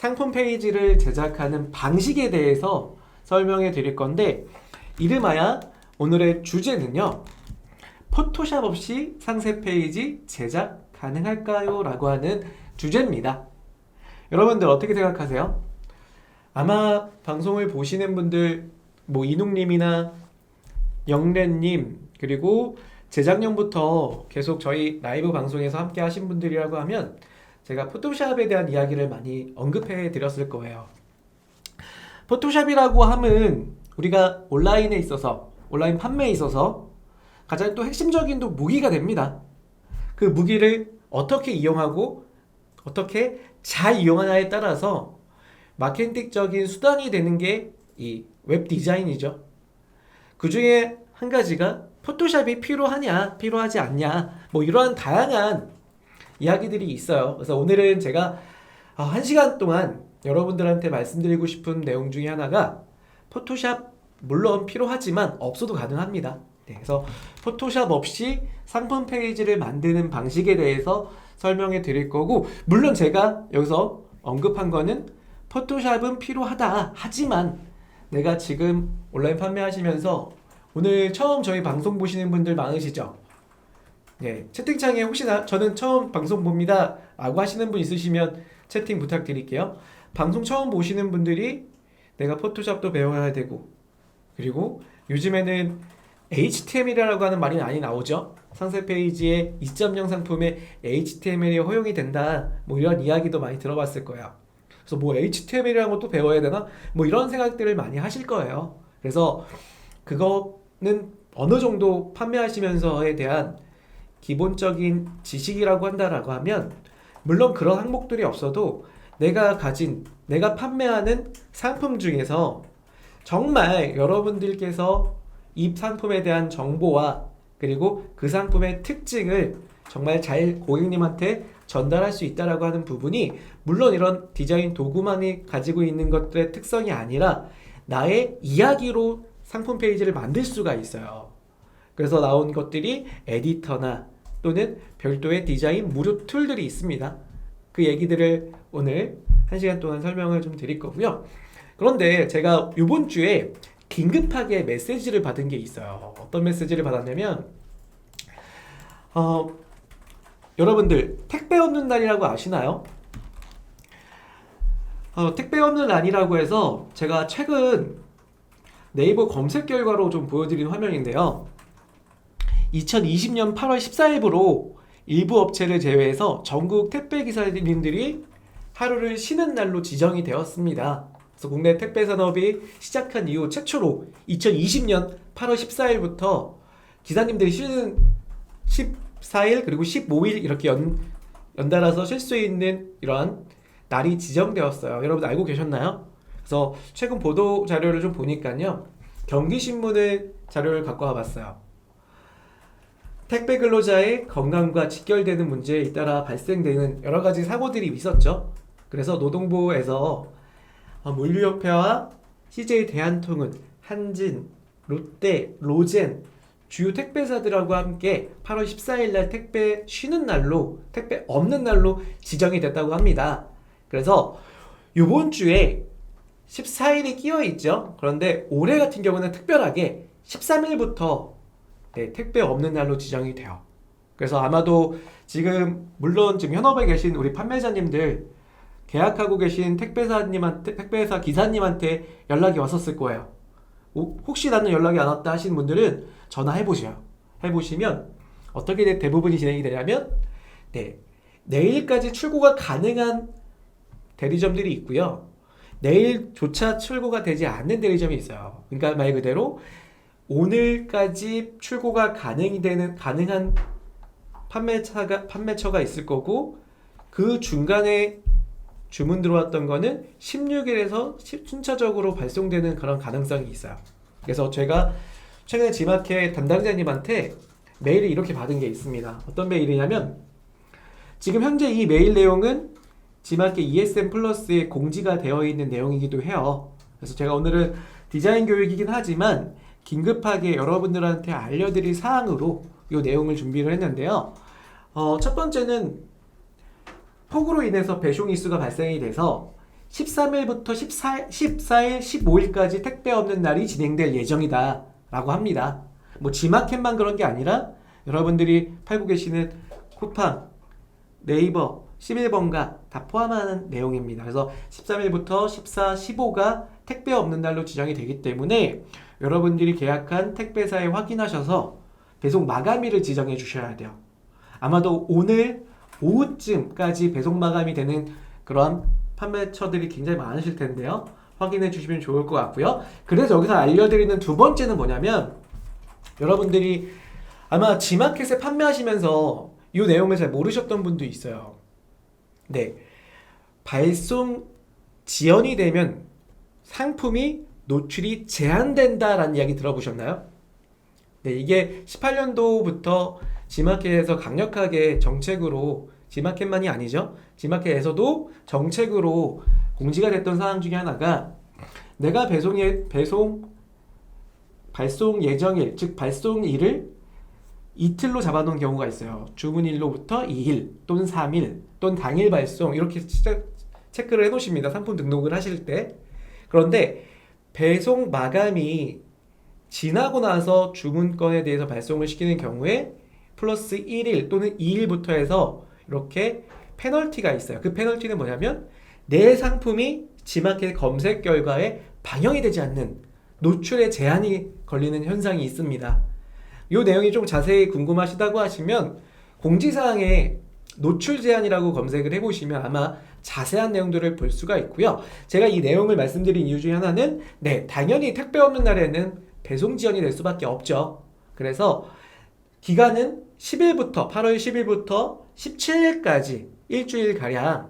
상품 페이지를 제작하는 방식에 대해서 설명해 드릴 건데, 이름하여 오늘의 주제는요, 포토샵 없이 상세 페이지 제작 가능할까요? 라고 하는 주제입니다. 여러분들 어떻게 생각하세요? 아마 방송을 보시는 분들, 이눅님이나 영래님, 그리고 재작년부터 계속 저희 라이브 방송에서 함께 하신 분들이라고 하면 제가 포토샵에 대한 이야기를 많이 언급해 드렸을 거예요. 포토샵이라고 함은 우리가 온라인에 있어서, 온라인 판매에 있어서 가장 또 핵심적인 또 무기가 됩니다. 그 무기를 어떻게 이용하고 어떻게 잘 이용하냐에 따라서 마케팅적인 수단이 되는 게 이 웹 디자인이죠. 그 중에 한 가지가 포토샵이 필요하냐, 필요하지 않냐, 이러한 다양한 이야기들이 있어요. 그래서 오늘은 제가 1시간 동안 여러분들한테 말씀드리고 싶은 내용 중에 하나가 포토샵 물론 필요하지만 없어도 가능합니다. 그래서 포토샵 없이 상품 페이지를 만드는 방식에 대해서 설명해 드릴 거고, 물론 제가 여기서 언급한 거는 포토샵은 필요하다 하지만 내가 지금 온라인 판매하시면서 오늘 처음 저희 방송 보시는 분들 많으시죠? 네, 채팅창에 혹시나 저는 처음 방송 봅니다 라고 하시는 분 있으시면 채팅 부탁드릴게요. 방송 처음 보시는 분들이 내가 포토샵도 배워야 되고, 그리고 요즘에는 HTML이라고 하는 말이 많이 나오죠. 상세 페이지에 2.0 상품에 HTML이 허용이 된다, 이런 이야기도 많이 들어봤을 거예요. 그래서 HTML이라는 것도 배워야 되나? 이런 생각들을 많이 하실 거예요. 그래서 그거는 어느 정도 판매하시면서에 대한 기본적인 지식이라고 한다라고 하면, 물론 그런 항목들이 없어도 내가 판매하는 상품 중에서 정말 여러분들께서 이 상품에 대한 정보와 그리고 그 상품의 특징을 정말 잘 고객님한테 전달할 수 있다라고 하는 부분이, 물론 이런 디자인 도구만이 가지고 있는 것들의 특성이 아니라 나의 이야기로 상품 페이지를 만들 수가 있어요. 그래서 나온 것들이 에디터나 또는 별도의 디자인 무료 툴들이 있습니다. 그 얘기들을 오늘 1시간 동안 설명을 좀 드릴 거고요. 그런데 제가 이번 주에 긴급하게 메시지를 받은 게 있어요. 어떤 메시지를 받았냐면, 여러분들 택배 없는 날이라고 아시나요? 택배 없는 날이라고 해서 제가 최근 네이버 검색 결과로 좀 보여드린 화면인데요. 2020년 8월 14일부로 일부 업체를 제외해서 전국 택배 기사님들이 하루를 쉬는 날로 지정이 되었습니다. 그래서 국내 택배 산업이 시작한 이후 최초로 2020년 8월 14일부터 기사님들이 쉬는 14일 그리고 15일 이렇게 연달아서 쉴 수 있는 이러한 날이 지정되었어요. 여러분 알고 계셨나요? 그래서 최근 보도 자료를 좀 보니까요, 경기신문의 자료를 갖고 와봤어요. 택배 근로자의 건강과 직결되는 문제에 따라 발생되는 여러 가지 사고들이 있었죠. 그래서 노동부에서 물류협회와 CJ 대한통운, 한진, 롯데, 로젠 주요 택배사들하고 함께 8월 14일 날 택배 쉬는 날로, 택배 없는 날로 지정이 됐다고 합니다. 그래서 이번 주에 14일이 끼어 있죠. 그런데 올해 같은 경우는 특별하게 13일부터 택배 없는 날로 지정이 돼요. 그래서 아마도 물론 지금 현업에 계신 우리 판매자님들, 계약하고 계신 택배사 기사님한테 연락이 왔었을 거예요. 혹시 나는 연락이 안 왔다 하시는 분들은 전화해보세요. 해보시면 어떻게 대부분이 진행이 되냐면, 내일까지 출고가 가능한 대리점들이 있고요, 내일조차 출고가 되지 않는 대리점이 있어요. 그러니까 말 그대로 오늘까지 출고가 가능한 판매처가 있을 거고, 그 중간에 주문 들어왔던 거는 16일에서 순차적으로 발송되는 그런 가능성이 있어요. 그래서 제가 최근에 지마켓 담당자님한테 메일을 이렇게 받은 게 있습니다. 어떤 메일이냐면, 지금 현재 이 메일 내용은 지마켓 ESM 플러스에 공지가 되어 있는 내용이기도 해요. 그래서 제가 오늘은 디자인 교육이긴 하지만 긴급하게 여러분들한테 알려드릴 사항으로 이 내용을 준비를 했는데요. 첫 번째는 폭우로 인해서 배송 이슈가 발생이 돼서 13일부터 14일, 15일까지 택배 없는 날이 진행될 예정이다 라고 합니다. 뭐 지마켓만 그런 게 아니라 여러분들이 팔고 계시는 쿠팡, 네이버, 11번가 다 포함하는 내용입니다. 그래서 13일부터 14, 15가 택배 없는 날로 지정이 되기 때문에 여러분들이 계약한 택배사에 확인하셔서 배송 마감일을 지정해 주셔야 돼요. 아마도 오늘 오후쯤까지 배송 마감이 되는 그런 판매처들이 굉장히 많으실 텐데요. 확인해 주시면 좋을 것 같고요. 그래서 여기서 알려드리는 두 번째는 뭐냐면, 여러분들이 아마 지마켓에 판매하시면서 이 내용을 잘 모르셨던 분도 있어요. 네, 발송 지연이 되면 상품이 노출이 제한된다라는 이야기 들어보셨나요? 네, 이게 18년도부터 지마켓에서 강력하게 정책으로, 지마켓만이 아니죠, 지마켓에서도 정책으로 공지가 됐던 사항 중에 하나가, 내가 발송 예정일, 즉 발송일을 이틀로 잡아놓은 경우가 있어요. 주문일로부터 2일 또는 3일 또는 당일 발송, 이렇게 체크를 해놓으십니다. 상품 등록을 하실 때. 그런데 배송 마감이 지나고 나서 주문건에 대해서 발송을 시키는 경우에 플러스 1일 또는 2일부터 해서 이렇게 페널티가 있어요. 그 페널티는 뭐냐면, 내 상품이 지마켓 검색 결과에 반영이 되지 않는 노출에 제한이 걸리는 현상이 있습니다. 이 내용이 좀 자세히 궁금하시다고 하시면 공지사항에 노출 제한이라고 검색을 해보시면 아마 자세한 내용들을 볼 수가 있고요. 제가 이 내용을 말씀드린 이유 중에 하나는, 네, 당연히 택배 없는 날에는 배송 지연이 될 수밖에 없죠. 그래서 기간은 8월 10일부터 17일까지 일주일가량,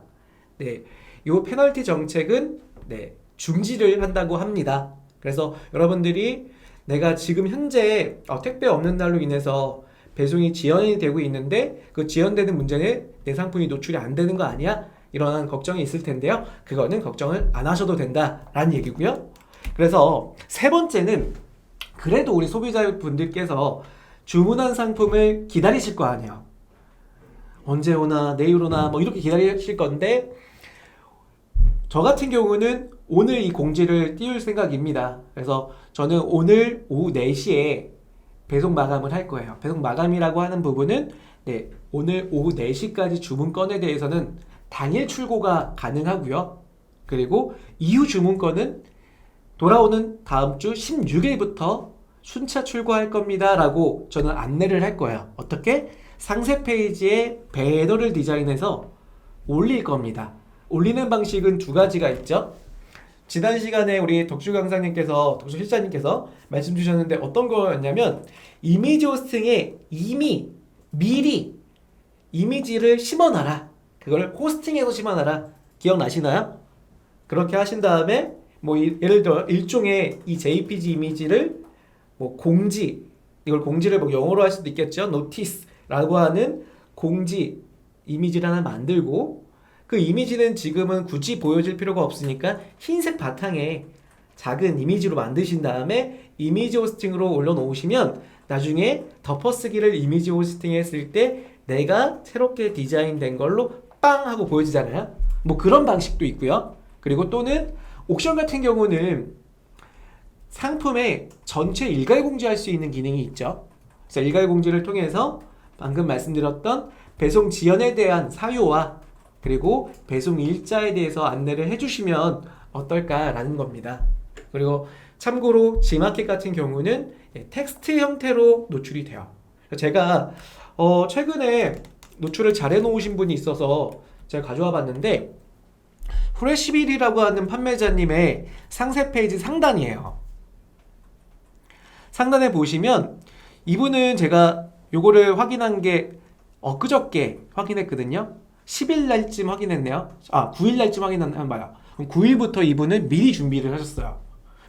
네, 이 페널티 정책은, 네, 중지를 한다고 합니다. 그래서 여러분들이 내가 지금 현재 택배 없는 날로 인해서 배송이 지연이 되고 있는데 그 지연되는 문제는 내 상품이 노출이 안 되는 거 아니야? 이런 걱정이 있을 텐데요. 그거는 걱정을 안 하셔도 된다라는 얘기고요. 그래서 세 번째는, 그래도 우리 소비자분들께서 주문한 상품을 기다리실 거 아니에요. 언제 오나, 내일 오나, 뭐 이렇게 기다리실 건데, 저 같은 경우는 오늘 이 공지를 띄울 생각입니다. 그래서 저는 오늘 오후 4시에 배송 마감을 할 거예요. 배송 마감이라고 하는 부분은, 네, 오늘 오후 4시까지 주문건에 대해서는 당일 출고가 가능하고요. 그리고 이후 주문건은 돌아오는 다음 주 16일부터 순차 출고할 겁니다 라고 저는 안내를 할 거예요. 어떻게? 상세 페이지에 배너를 디자인해서 올릴 겁니다. 올리는 방식은 두 가지가 있죠. 지난 시간에 우리 덕주 강사님께서, 덕주 실장님께서 말씀 주셨는데 어떤 거였냐면, 이미지 호스팅에 이미 미리 이미지를 심어놔라. 그걸 호스팅해서 심어놔라. 기억나시나요? 그렇게 하신 다음에 뭐 예를 들어 일종의 이 JPG 이미지를 뭐 이걸 공지를 뭐 영어로 할 수도 있겠죠. 노티스라고 하는 공지 이미지를 하나 만들고, 그 이미지는 지금은 굳이 보여줄 필요가 없으니까 흰색 바탕에 작은 이미지로 만드신 다음에 이미지 호스팅으로 올려놓으시면 나중에 덮어쓰기를 이미지 호스팅 했을 때 내가 새롭게 디자인된 걸로 빵 하고 보여지잖아요. 뭐 그런 방식도 있고요. 그리고 또는 옥션 같은 경우는 상품의 전체 일괄 공지할 수 있는 기능이 있죠. 그래서 일괄 공지를 통해서 방금 말씀드렸던 배송 지연에 대한 사유와 그리고 배송 일자에 대해서 안내를 해주시면 어떨까라는 겁니다. 그리고 참고로 지마켓 같은 경우는 텍스트 형태로 노출이 돼요. 제가 최근에 노출을 잘 해놓으신 분이 있어서 제가 가져와 봤는데, 후레시빌이라고 하는 판매자님의 상세 페이지 상단이에요. 상단에 보시면 이분은 제가 요거를 확인한 게 엊그저께 확인했거든요. 10일 날쯤 확인했네요. 9일 날쯤 확인한 봐요. 그럼 9일부터 이분은 미리 준비를 하셨어요.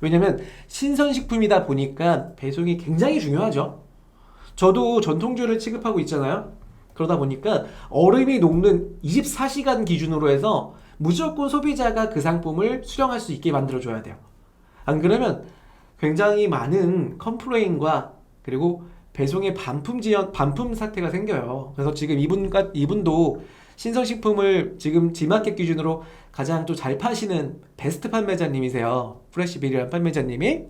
왜냐면 신선식품이다 보니까 배송이 굉장히 중요하죠. 저도 전통주를 취급하고 있잖아요. 그러다 보니까 얼음이 녹는 24시간 기준으로 해서 무조건 소비자가 그 상품을 수령할 수 있게 만들어줘야 돼요. 안 그러면 굉장히 많은 컴플레인과 그리고 배송의 반품 사태가 생겨요. 그래서 지금 이분도 신선식품을 지금 지마켓 기준으로 가장 또 잘 파시는 베스트 판매자님이세요. 프레시빌이라는 판매자님이.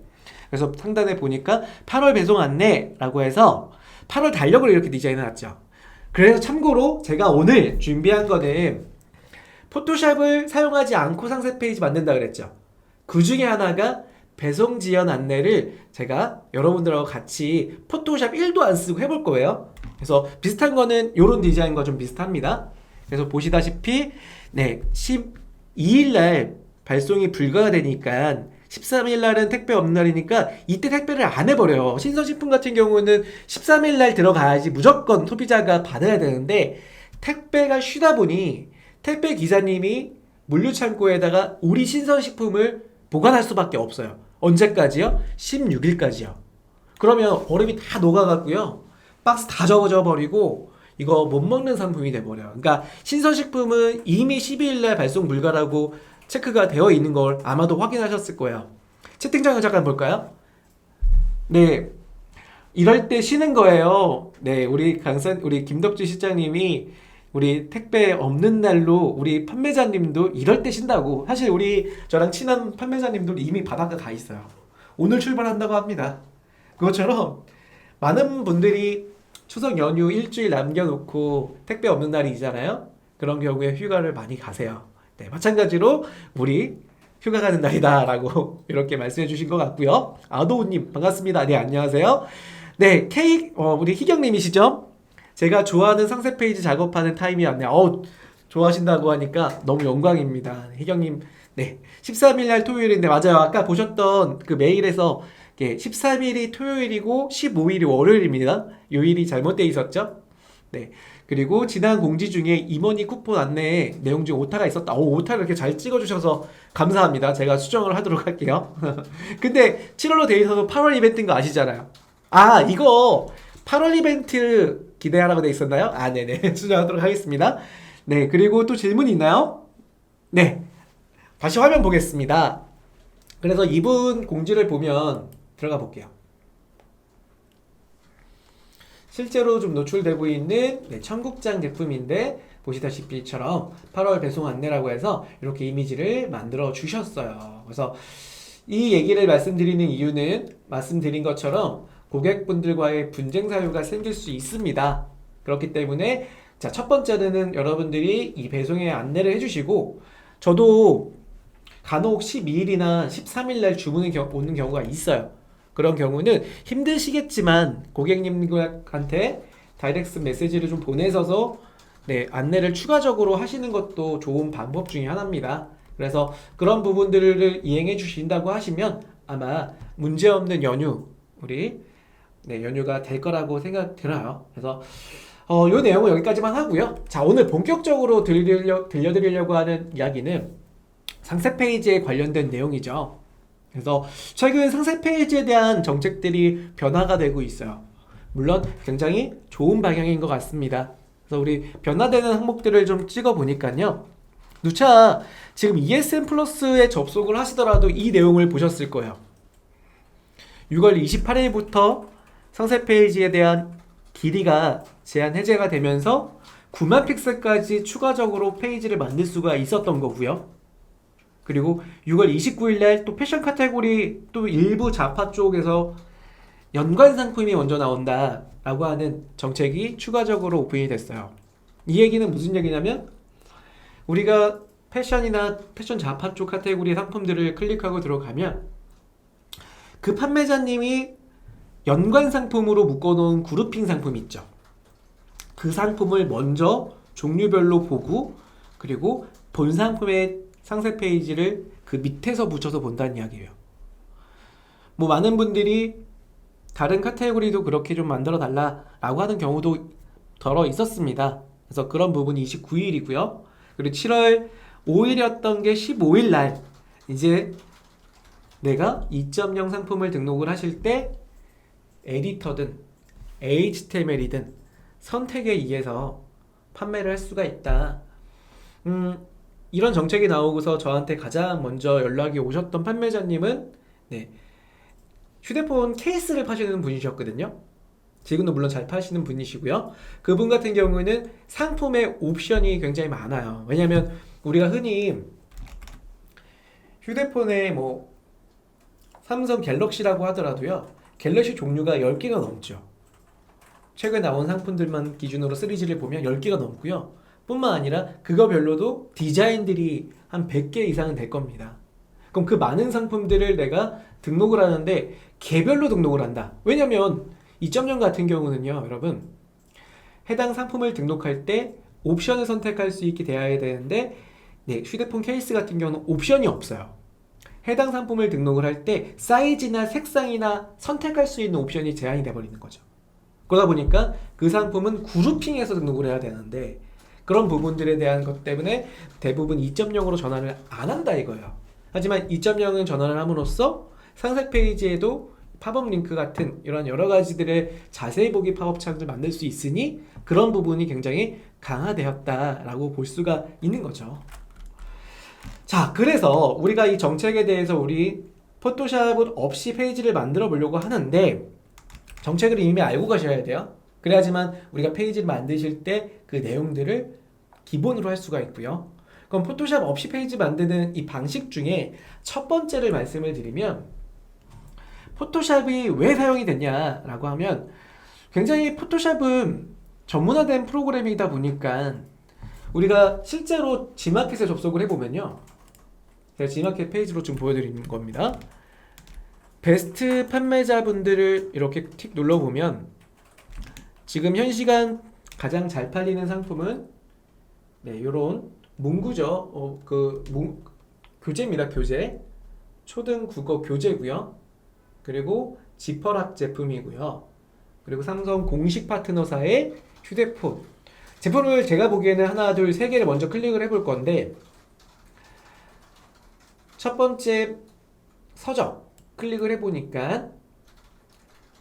그래서 상단에 보니까 8월 배송 안내라고 해서 8월 달력을 이렇게 디자인해놨죠. 그래서 참고로 제가 오늘 준비한 거는 포토샵을 사용하지 않고 상세 페이지 만든다 그랬죠. 그 중에 하나가 배송 지연 안내를 제가 여러분들하고 같이 포토샵 1도 안 쓰고 해볼 거예요. 그래서 비슷한 거는 이런 디자인과 좀 비슷합니다. 그래서 보시다시피 네 12일날 발송이 불가가 되니까 13일날은 택배 없는 날이니까 이때 택배를 안 해버려요. 신선식품 같은 경우는 13일날 들어가야지 무조건 소비자가 받아야 되는데 택배가 쉬다 보니 택배 기사님이 물류창고에다가 우리 신선식품을 보관할 수밖에 없어요. 언제까지요? 16일까지요. 그러면 얼음이 다 녹아갖고요. 박스 다 적어져 버리고 이거 못 먹는 상품이 돼버려요. 그러니까 신선식품은 이미 12일날 발송 불가라고 체크가 되어 있는 걸 아마도 확인하셨을 거예요. 채팅창을 잠깐 볼까요? 네, 이럴 때 쉬는 거예요. 네, 우리 김덕주 실장님이 우리 택배 없는 날로 우리 판매자님도 이럴 때 쉰다고. 사실 저랑 친한 판매자님들 이미 바닷가 가 있어요. 오늘 출발한다고 합니다. 그것처럼 많은 분들이 추석 연휴 일주일 남겨놓고 택배 없는 날이잖아요. 그런 경우에 휴가를 많이 가세요. 네, 마찬가지로 우리 휴가 가는 날이다 라고 이렇게 말씀해 주신 것 같고요. 아도우님 반갑습니다. 네, 안녕하세요. 네, 우리 희경님이시죠? 제가 좋아하는 상세 페이지 작업하는 타임이었네요. 좋아하신다고 하니까 너무 영광입니다. 희경님, 네, 13일날 토요일인데 맞아요. 아까 보셨던 그 메일에서 13일이 토요일이고 15일이 월요일입니다. 요일이 잘못되어 있었죠? 네. 그리고 지난 공지 중에 임원이 쿠폰 안내에 내용 중 오타가 있었다. 오타를 이렇게 잘 찍어주셔서 감사합니다. 제가 수정을 하도록 할게요. 근데 7월로 돼 있어서 8월 이벤트인 거 아시잖아요. 이거 8월 이벤트 기대하라고 돼 있었나요? 네네. 수정하도록 하겠습니다. 네. 그리고 또 질문이 있나요? 네. 다시 화면 보겠습니다. 그래서 이분 공지를 보면 들어가 볼게요. 실제로 좀 노출되고 있는 청국장 제품인데 보시다시피처럼 8월 배송 안내라고 해서 이렇게 이미지를 만들어 주셨어요. 그래서 이 얘기를 말씀드리는 이유는 말씀드린 것처럼 고객분들과의 분쟁 사유가 생길 수 있습니다. 그렇기 때문에 자, 첫 번째는 여러분들이 이 배송의 안내를 해주시고 저도 간혹 12일이나 13일 날 주문이 오는 경우가 있어요. 그런 경우는 힘드시겠지만 고객님한테 다이렉트 메시지를 좀 보내셔서 안내를 추가적으로 하시는 것도 좋은 방법 중에 하나입니다. 그래서 그런 부분들을 이행해 주신다고 하시면 아마 문제없는 연휴가 될 거라고 생각 들어요. 그래서 요 내용은 여기까지만 하고요. 자, 오늘 본격적으로 들려드리려고 하는 이야기는 상세 페이지에 관련된 내용이죠. 그래서 최근 상세 페이지에 대한 정책들이 변화가 되고 있어요. 물론 굉장히 좋은 방향인 것 같습니다. 그래서 우리 변화되는 항목들을 좀 찍어 보니까요. 누차 지금 ESN 플러스에 접속을 하시더라도 이 내용을 보셨을 거예요. 6월 28일부터 상세 페이지에 대한 길이가 제한 해제가 되면서 9만 픽셀까지 추가적으로 페이지를 만들 수가 있었던 거고요. 그리고 6월 29일 날 또 패션 카테고리 또 일부 자파 쪽에서 연관 상품이 먼저 나온다 라고 하는 정책이 추가적으로 오픈이 됐어요. 이 얘기는 무슨 얘기냐면 우리가 패션이나 패션 자파 쪽 카테고리 상품들을 클릭하고 들어가면 그 판매자님이 연관 상품으로 묶어놓은 그룹핑 상품 있죠. 그 상품을 먼저 종류별로 보고 그리고 본 상품의 상세 페이지를 그 밑에서 붙여서 본다는 이야기예요. 많은 분들이 다른 카테고리도 그렇게 좀 만들어 달라라고 하는 경우도 덜어 있었습니다. 그래서 그런 부분이 29일이고요. 그리고 7월 5일이었던 게 15일 날 이제 내가 2.0 상품을 등록을 하실 때 에디터든 HTML이든 선택에 의해서 판매를 할 수가 있다. 이런 정책이 나오고서 저한테 가장 먼저 연락이 오셨던 판매자님은 휴대폰 케이스를 파시는 분이셨거든요. 지금도 물론 잘 파시는 분이시고요. 그분 같은 경우는 상품의 옵션이 굉장히 많아요. 왜냐하면 우리가 흔히 휴대폰에 뭐 삼성 갤럭시라고 하더라도요. 갤럭시 종류가 10개가 넘죠. 최근 나온 상품들만 기준으로 3G를 보면 10개가 넘고요. 뿐만 아니라 그거별로도 디자인들이 한 100개 이상은 될 겁니다. 그럼 그 많은 상품들을 내가 등록을 하는데 개별로 등록을 한다. 왜냐면 2.0 같은 경우는요, 여러분, 해당 상품을 등록할 때 옵션을 선택할 수 있게 되어야 되는데, 네, 휴대폰 케이스 같은 경우는 옵션이 없어요. 해당 상품을 등록을 할 때 사이즈나 색상이나 선택할 수 있는 옵션이 제한이 돼버리는 거죠. 그러다 보니까 그 상품은 그룹핑해서 등록을 해야 되는데, 그런 부분들에 대한 것 때문에 대부분 2.0으로 전환을 안 한다 이거예요. 하지만 2.0은 전환을 함으로써 상세 페이지에도 팝업 링크 같은 이런 여러 가지들의 자세히 보기 팝업 창을 만들 수 있으니 그런 부분이 굉장히 강화되었다라고 볼 수가 있는 거죠. 자, 그래서 우리가 이 정책에 대해서 우리 포토샵을 없이 페이지를 만들어 보려고 하는데, 정책을 이미 알고 가셔야 돼요. 그래야지만 우리가 페이지를 만드실 때 그 내용들을 기본으로 할 수가 있고요. 그럼 포토샵 없이 페이지 만드는 이 방식 중에 첫 번째를 말씀을 드리면, 포토샵이 왜 사용이 됐냐라고 하면, 굉장히 포토샵은 전문화된 프로그램이다 보니까 우리가 실제로 지마켓에 접속을 해보면요, 제가 지마켓 페이지로 좀 보여드리는 겁니다. 베스트 판매자분들을 이렇게 틱 눌러보면 지금 현 시간 가장 잘 팔리는 상품은 네, 요런 문구죠. 교재입니다. 교재. 초등 국어 교재고요. 그리고 지퍼락 제품이고요. 그리고 삼성 공식 파트너사의 휴대폰. 제품을 제가 보기에는 하나, 둘, 세 개를 먼저 클릭을 해볼 건데, 첫 번째 서적 클릭을 해보니까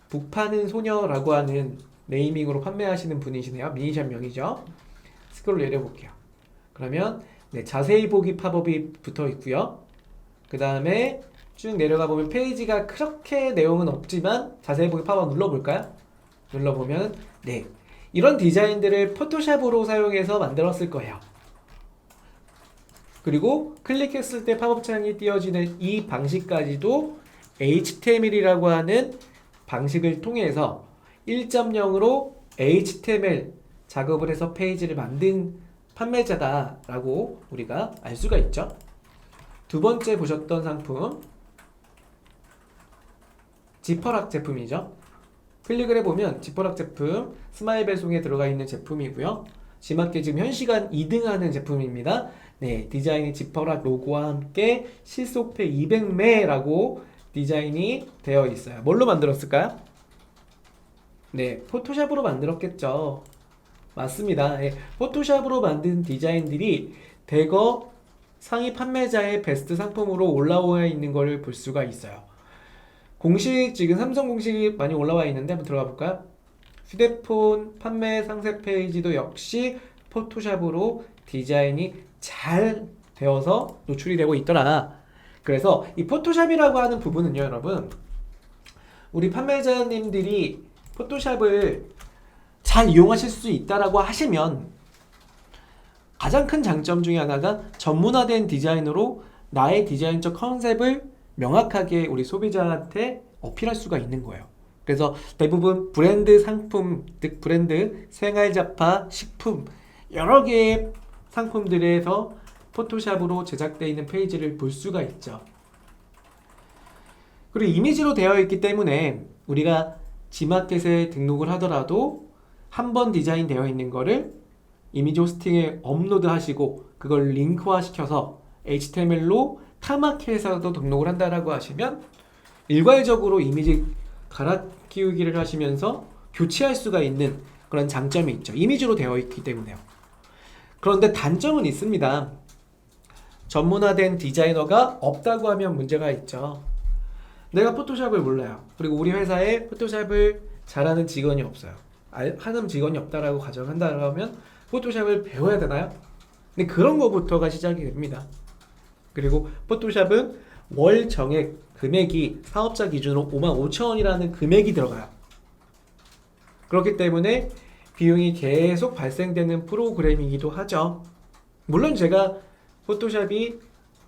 북파는 소녀라고 하는 네이밍으로 판매하시는 분이시네요. 미니샵명이죠. 스크롤 내려볼게요. 그러면 네, 자세히 보기 팝업이 붙어 있고요. 그 다음에 쭉 내려가 보면 페이지가 그렇게 내용은 없지만 자세히 보기 팝업 눌러볼까요? 눌러보면 네, 이런 디자인들을 포토샵으로 사용해서 만들었을 거예요. 그리고 클릭했을 때 팝업 창이 띄어지는 이 방식까지도 HTML이라고 하는 방식을 통해서 1.0으로 HTML 작업을 해서 페이지를 만든 판매자다라고 우리가 알 수가 있죠. 두 번째 보셨던 상품, 지퍼락 제품이죠. 클릭을 해보면 지퍼락 제품 스마일 배송에 들어가 있는 제품이고요. 지마켓 지금 현 시간 2등 하는 제품입니다. 네, 디자인이 지퍼락 로고와 함께 실속패 200매라고 디자인이 되어 있어요. 뭘로 만들었을까요? 네, 포토샵으로 만들었겠죠. 맞습니다. 네, 포토샵으로 만든 디자인들이 대거 상위 판매자의 베스트 상품으로 올라와 있는 걸 볼 수가 있어요. 공식, 지금 삼성 공식이 많이 올라와 있는데 한번 들어가 볼까요? 휴대폰 판매 상세 페이지도 역시 포토샵으로 디자인이 잘 되어서 노출이 되고 있더라. 그래서 이 포토샵이라고 하는 부분은요, 여러분, 우리 판매자님들이 포토샵을 잘 이용하실 수 있다라고 하시면 가장 큰 장점 중에 하나가 전문화된 디자인으로 나의 디자인적 컨셉을 명확하게 우리 소비자한테 어필할 수가 있는 거예요. 그래서 대부분 브랜드 상품, 즉 브랜드, 생활잡화, 식품 여러 개의 상품들에서 포토샵으로 제작되어 있는 페이지를 볼 수가 있죠. 그리고 이미지로 되어 있기 때문에 우리가 지마켓에 등록을 하더라도 한 번 디자인 되어 있는 거를 이미지 호스팅에 업로드 하시고 그걸 링크화 시켜서 HTML로 타마켓에서도 등록을 한다라고 하시면 일괄적으로 이미지 갈아 끼우기를 하시면서 교체할 수가 있는 그런 장점이 있죠. 이미지로 되어 있기 때문에요. 그런데 단점은 있습니다. 전문화된 디자이너가 없다고 하면 문제가 있죠. 내가 포토샵을 몰라요. 그리고 우리 회사에 포토샵을 잘하는 직원이 없어요. 하는 직원이 없다라고 가정한다면 포토샵을 배워야 되나요? 근데 그런 거부터가 시작이 됩니다. 그리고 포토샵은 월 정액 금액이 사업자 기준으로 55,000원이라는 금액이 들어가요. 그렇기 때문에 비용이 계속 발생되는 프로그램이기도 하죠. 물론 제가 포토샵이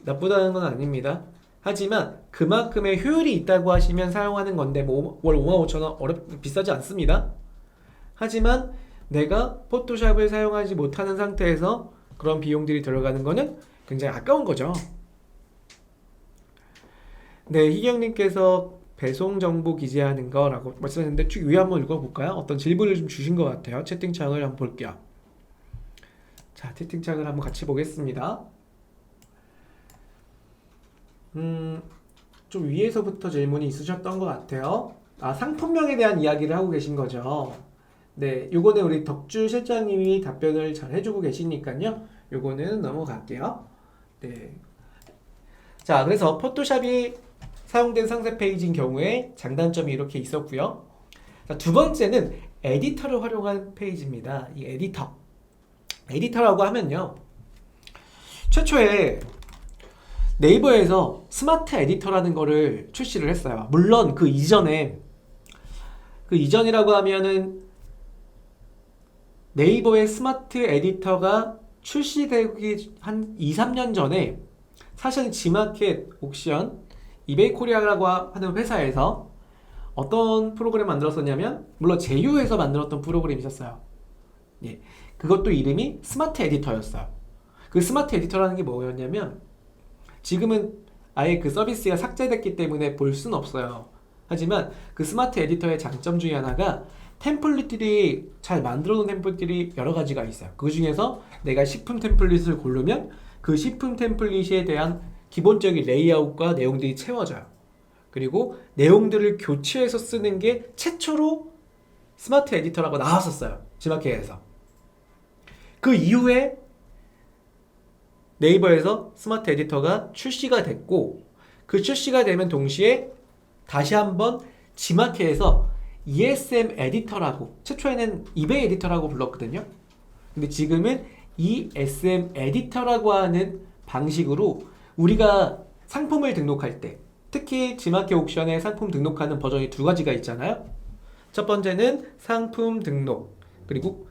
나쁘다는 건 아닙니다. 하지만 그만큼의 효율이 있다고 하시면 사용하는 건데 뭐 월 55,000원 비싸지 않습니다. 하지만 내가 포토샵을 사용하지 못하는 상태에서 그런 비용들이 들어가는 거는 굉장히 아까운 거죠. 네, 희경님께서 배송 정보 기재하는 거라고 말씀하셨는데 쭉 위에 한번 읽어볼까요? 어떤 질문을 좀 주신 것 같아요. 채팅창을 한번 볼게요. 자, 채팅창을 한번 같이 보겠습니다. 좀 위에서부터 질문이 있으셨던 것 같아요. 아, 상품명에 대한 이야기를 하고 계신 거죠. 네, 요거는 우리 덕주 실장님이 답변을 잘 해주고 계시니까요. 요거는 넘어갈게요. 네. 자, 그래서 포토샵이 사용된 상세 페이지인 경우에 장단점이 이렇게 있었고요. 자, 두 번째는 에디터를 활용한 페이지입니다. 이 에디터라고 하면요, 최초에 네이버에서 스마트 에디터라는 거를 출시를 했어요. 물론 그 이전이라고 하면은 네이버의 스마트 에디터가 출시되기 한 2, 3년 전에 사실은 지마켓, 옥션, 이베이 코리아라고 하는 회사에서 어떤 프로그램 만들었었냐면, 물론 제휴해서 만들었던 프로그램이 있었어요. 예, 그것도 이름이 스마트 에디터였어요. 그 스마트 에디터라는 게 뭐였냐면, 지금은 아예 그 서비스가 삭제됐기 때문에 볼 수는 없어요. 하지만 그 스마트 에디터의 장점 중에 하나가 템플릿들이 잘 만들어 놓은 템플릿들이 여러 가지가 있어요. 그 중에서 내가 식품 템플릿을 고르면 그 식품 템플릿에 대한 기본적인 레이아웃과 내용들이 채워져요. 그리고 내용들을 교체해서 쓰는 게 최초로 스마트 에디터라고 나왔었어요. 지마켓에서. 그 이후에 네이버에서 스마트 에디터가 출시가 됐고, 그 출시가 되면 동시에 다시 한번 지마켓에서 ESM 에디터라고, 최초에는 이베이 에디터라고 불렀거든요. 근데 지금은 ESM 에디터라고 하는 방식으로 우리가 상품을 등록할 때, 특히 지마켓 옥션에 상품 등록하는 버전이 두 가지가 있잖아요. 첫 번째는 상품 등록, 그리고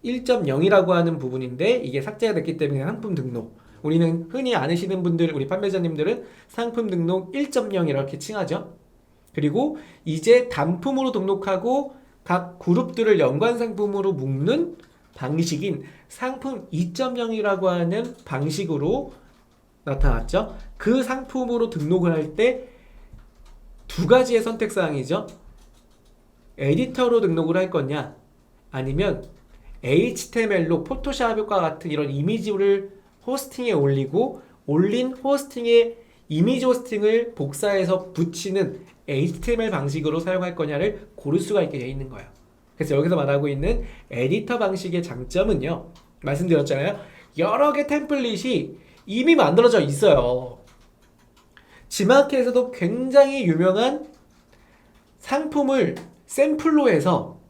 1.0이라고 하는 부분인데 이게 삭제가 됐기 때문에 상품 등록. 우리는 흔히 아시는 분들, 우리 판매자님들은 상품 등록 1.0 이렇게 칭하죠. 그리고 이제 단품으로 등록하고 각 그룹들을 연관 상품으로 묶는 방식인 상품 2.0이라고 하는 방식으로 나타났죠. 그 상품으로 등록을 할 때 두 가지의 선택사항이죠. 에디터로 등록을 할 거냐, 아니면 HTML로 포토샵과 같은 이런 이미지를 호스팅에 올리고 올린 호스팅에 이미지 호스팅을 복사해서 붙이는 HTML 방식으로 사용할 거냐를 고를 수가 있게 되어 있는 거예요. 그래서 여기서 말하고 있는 에디터 방식의 장점은요, 말씀드렸잖아요. 여러 개 템플릿이 이미 만들어져 있어요. 지마켓에서도 굉장히 유명한 상품을 샘플로 해서,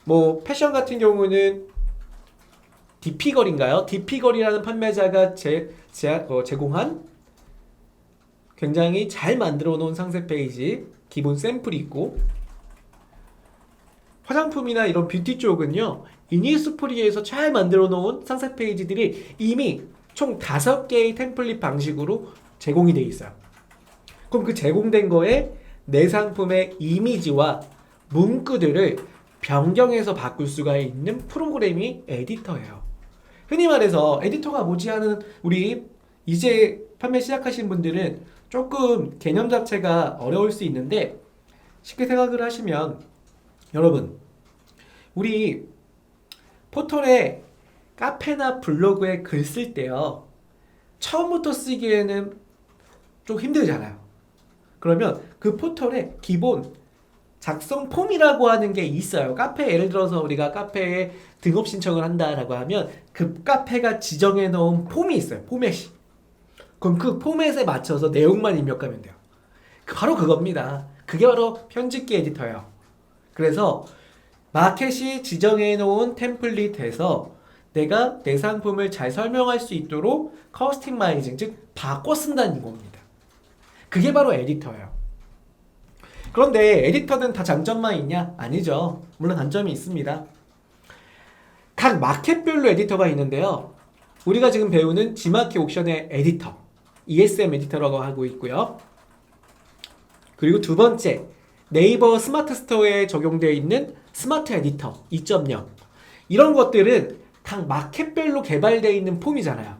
뭐 패션 같은 경우는 DP걸인가요? DP걸이라는 판매자가 제공한 굉장히 잘 만들어 놓은 상세 페이지 기본 샘플이 있고, 화장품이나 이런 뷰티 쪽은요, 이니스프리에서 잘 만들어 놓은 상세 페이지들이 이미 총 5개의 템플릿 방식으로 제공이 되어 있어요. 그럼 그 제공된 거에 내 상품의 이미지와 문구들을 변경해서 바꿀 수가 있는 프로그램이 에디터예요. 흔히 말해서 에디터가 뭐지 하는 우리 이제 판매 시작하신 분들은 조금 개념 자체가 어려울 수 있는데, 쉽게 생각을 하시면, 여러분, 우리 포털에 카페나 블로그에 글 쓸 때요, 처음부터 쓰기에는 좀 힘들잖아요. 그러면 그 포털에 기본 작성 폼이라고 하는 게 있어요. 카페, 예를 들어서 우리가 카페에 등업 신청을 한다라고 하면 그 카페가 지정해 놓은 폼이 있어요. 포맷이. 그럼 그 포맷에 맞춰서 내용만 입력하면 돼요. 바로 그겁니다. 그게 바로 편집기 에디터예요. 그래서 마켓이 지정해 놓은 템플릿에서 내가 내 상품을 잘 설명할 수 있도록 커스터마이징, 즉 바꿔 쓴다는 겁니다. 그게 바로 에디터예요. 그런데 에디터는 다 장점만 있냐? 아니죠. 물론 단점이 있습니다. 각 마켓별로 에디터가 있는데요. 우리가 지금 배우는 지마켓 옥션의 에디터, ESM 에디터라고 하고 있고요. 그리고 두 번째, 네이버 스마트 스토어에 적용되어 있는 스마트 에디터 2.0. 이런 것들은 각 마켓별로 개발되어 있는 폼이잖아요.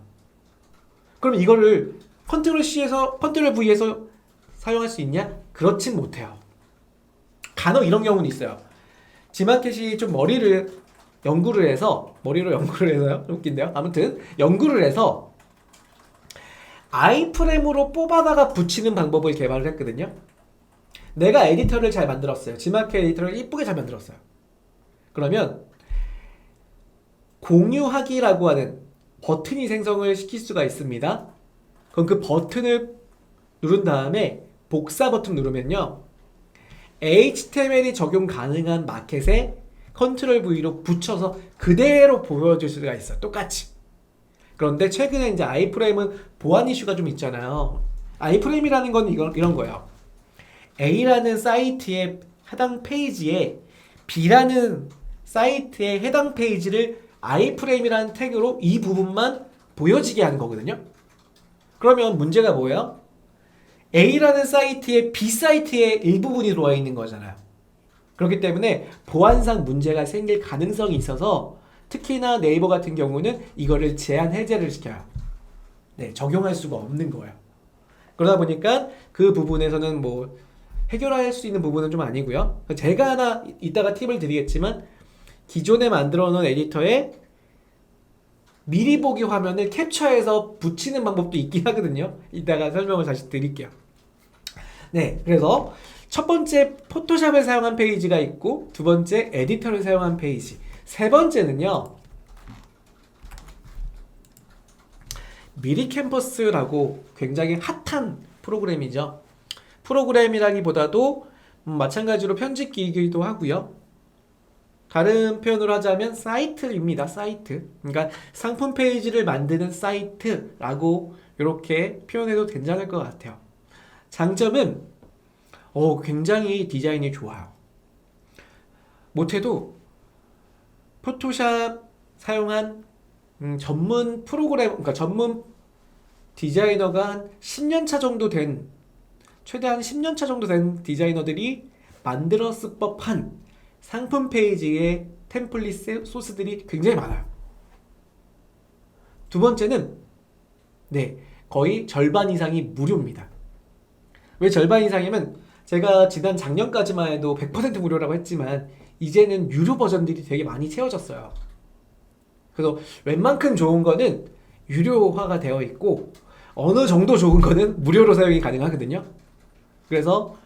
그럼 이거를 컨트롤 C에서, 컨트롤 V에서 사용할 수 있냐? 그렇진 못해요. 간혹 이런 경우는 있어요. 지마켓이 좀 머리로 연구를 해서요. 좀 웃긴데요. 아무튼 연구를 해서 아이프레임으로 뽑아다가 붙이는 방법을 개발을 했거든요. 내가 에디터를 잘 만들었어요. 지마켓 에디터를 이쁘게 잘 만들었어요. 그러면 공유하기라고 하는 버튼이 생성을 시킬 수가 있습니다. 그럼 그 버튼을 누른 다음에 복사 버튼 누르면요, HTML이 적용 가능한 마켓에 컨트롤 V로 붙여서 그대로 보여줄 수가 있어요. 똑같이. 그런데 최근에 이제 아이프레임은 보안 이슈가 좀 있잖아요. 아이프레임이라는 건 이런 거예요. A라는 사이트의 해당 페이지에 B라는 사이트의 해당 페이지를 아이프레임이라는 태그로 이 부분만 보여지게 하는 거거든요. 그러면 문제가 뭐예요? A라는 사이트에 B 사이트의 일부분이 들어와 있는 거잖아요. 그렇기 때문에 보안상 문제가 생길 가능성이 있어서 특히나 네이버 같은 경우는 이거를 제한 해제를 시켜요. 네, 적용할 수가 없는 거예요. 그러다 보니까 그 부분에서는 뭐 해결할 수 있는 부분은 좀 아니고요. 제가 하나 이따가 팁을 드리겠지만 기존에 만들어 놓은 에디터에 미리 보기 화면을 캡처해서 붙이는 방법도 있긴 하거든요. 이따가 설명을 다시 드릴게요. 네, 그래서 첫 번째 포토샵을 사용한 페이지가 있고, 두 번째 에디터를 사용한 페이지, 세 번째는요, 미리 캠퍼스라고 굉장히 핫한 프로그램이죠. 프로그램이라기보다도 마찬가지로 편집기이기도 하고요. 다른 표현으로 하자면 사이트입니다. 사이트. 그러니까 상품 페이지를 만드는 사이트라고 이렇게 표현해도 괜찮을 것 같아요. 장점은 굉장히 디자인이 좋아요. 못해도 포토샵 사용한 전문 프로그램, 그러니까 전문 디자이너가 한 10년차 정도 된, 최대한 10년차 정도 된 디자이너들이 만들었을 법한 상품 페이지의 템플릿 소스들이 굉장히 많아요. 두 번째는 거의 절반 이상이 무료입니다. 왜 절반 이상이면 제가 지난 작년까지만 해도 100% 무료라고 했지만 이제는 유료 버전들이 되게 많이 채워졌어요. 그래서 웬만큼 좋은 거는 유료화가 되어 있고 어느 정도 좋은 거는 무료로 사용이 가능하거든요. 그래서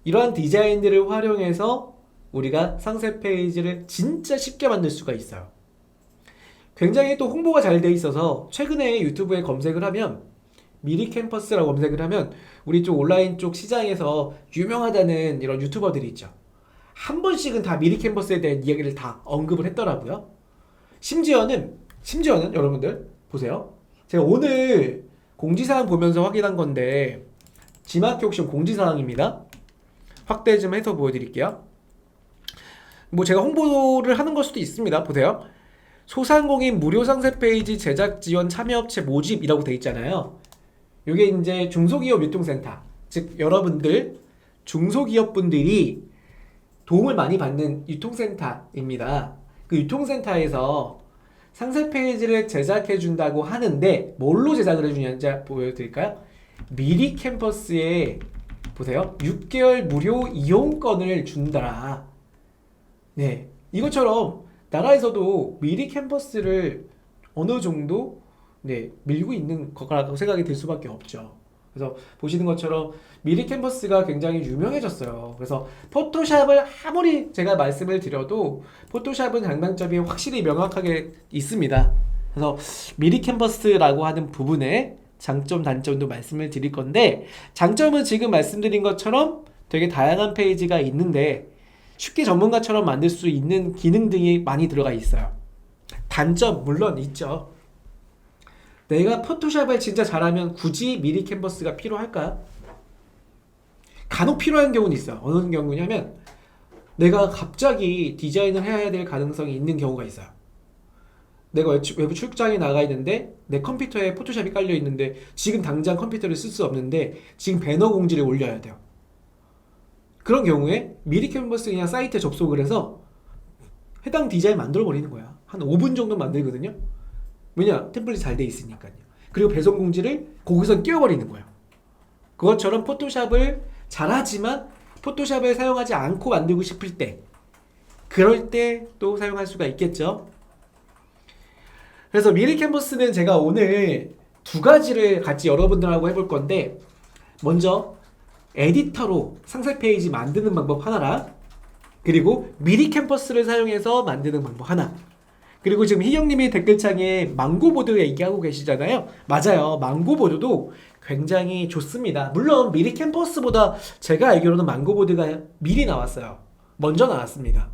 이러한 디자인들을 활용해서 우리가 상세 페이지를 진짜 쉽게 만들 수가 있어요. 굉장히 또 홍보가 잘 돼 있어서 최근에 유튜브에 검색을 하면 미리 캠퍼스라고 검색을 하면 우리 쪽 온라인 쪽 시장에서 유명하다는 이런 유튜버들이 있죠. 한 번씩은 다 미리 캠퍼스에 대한 이야기를 다 언급을 했더라고요. 심지어는 여러분들 보세요. 제가 오늘 공지사항 보면서 확인한 건데 지마켓 옵션 공지사항입니다. 확대 좀 해서 보여드릴게요. 뭐 제가 홍보를 하는 걸 수도 있습니다. 보세요. 소상공인 무료 상세 페이지 제작 지원 참여업체 모집이라고 돼 있잖아요. 이게 이제 중소기업 유통센터, 즉 여러분들 중소기업분들이 도움을 많이 받는 유통센터입니다. 그 유통센터에서 상세 페이지를 제작해 준다고 하는데 뭘로 제작을 해주냐는지 보여드릴까요? 미리 캠퍼스에 보세요. 6개월 무료 이용권을 준다. 네, 이것처럼 나라에서도 미리 캠퍼스를 어느 정도 밀고 있는 거라고 생각이 들 수밖에 없죠. 그래서 보시는 것처럼 미리 캠퍼스가 굉장히 유명해졌어요. 그래서 포토샵을 아무리 제가 말씀을 드려도 포토샵은 장단점이 확실히 명확하게 있습니다. 그래서 미리 캠퍼스라고 하는 부분에 장점, 단점도 말씀을 드릴 건데, 장점은 지금 말씀드린 것처럼 되게 다양한 페이지가 있는데 쉽게 전문가처럼 만들 수 있는 기능 등이 많이 들어가 있어요. 단점 물론 있죠. 내가 포토샵을 진짜 잘하면 굳이 미리 캔버스가 필요할까요? 간혹 필요한 경우는 있어요. 어느 경우냐면 내가 갑자기 디자인을 해야 될 가능성이 있는 경우가 있어요. 내가 외부 출장에 나가 있는데 내 컴퓨터에 포토샵이 깔려 있는데 지금 당장 컴퓨터를 쓸 수 없는데 지금 배너 공지를 올려야 돼요. 그런 경우에 미리 캔버스 그냥 사이트에 접속을 해서 해당 디자인 만들어 버리는 거야. 한 5분 정도 만들거든요. 왜냐? 템플릿이 잘 돼 있으니까요. 그리고 배송 공지를 거기서 끼워버리는 거예요. 그것처럼 포토샵을 잘하지만 포토샵을 사용하지 않고 만들고 싶을 때, 그럴 때 또 사용할 수가 있겠죠. 그래서 미리 캔버스는 제가 오늘 두 가지를 같이 여러분들하고 해볼 건데, 먼저 에디터로 상세 페이지 만드는 방법 하나랑, 그리고 미리 캔버스를 사용해서 만드는 방법 하나. 그리고 지금 희경님이 댓글창에 망고보드 얘기하고 계시잖아요. 맞아요. 망고보드도 굉장히 좋습니다. 물론 미리 캔버스보다 제가 알기로는 망고보드가 미리 나왔어요. 먼저 나왔습니다.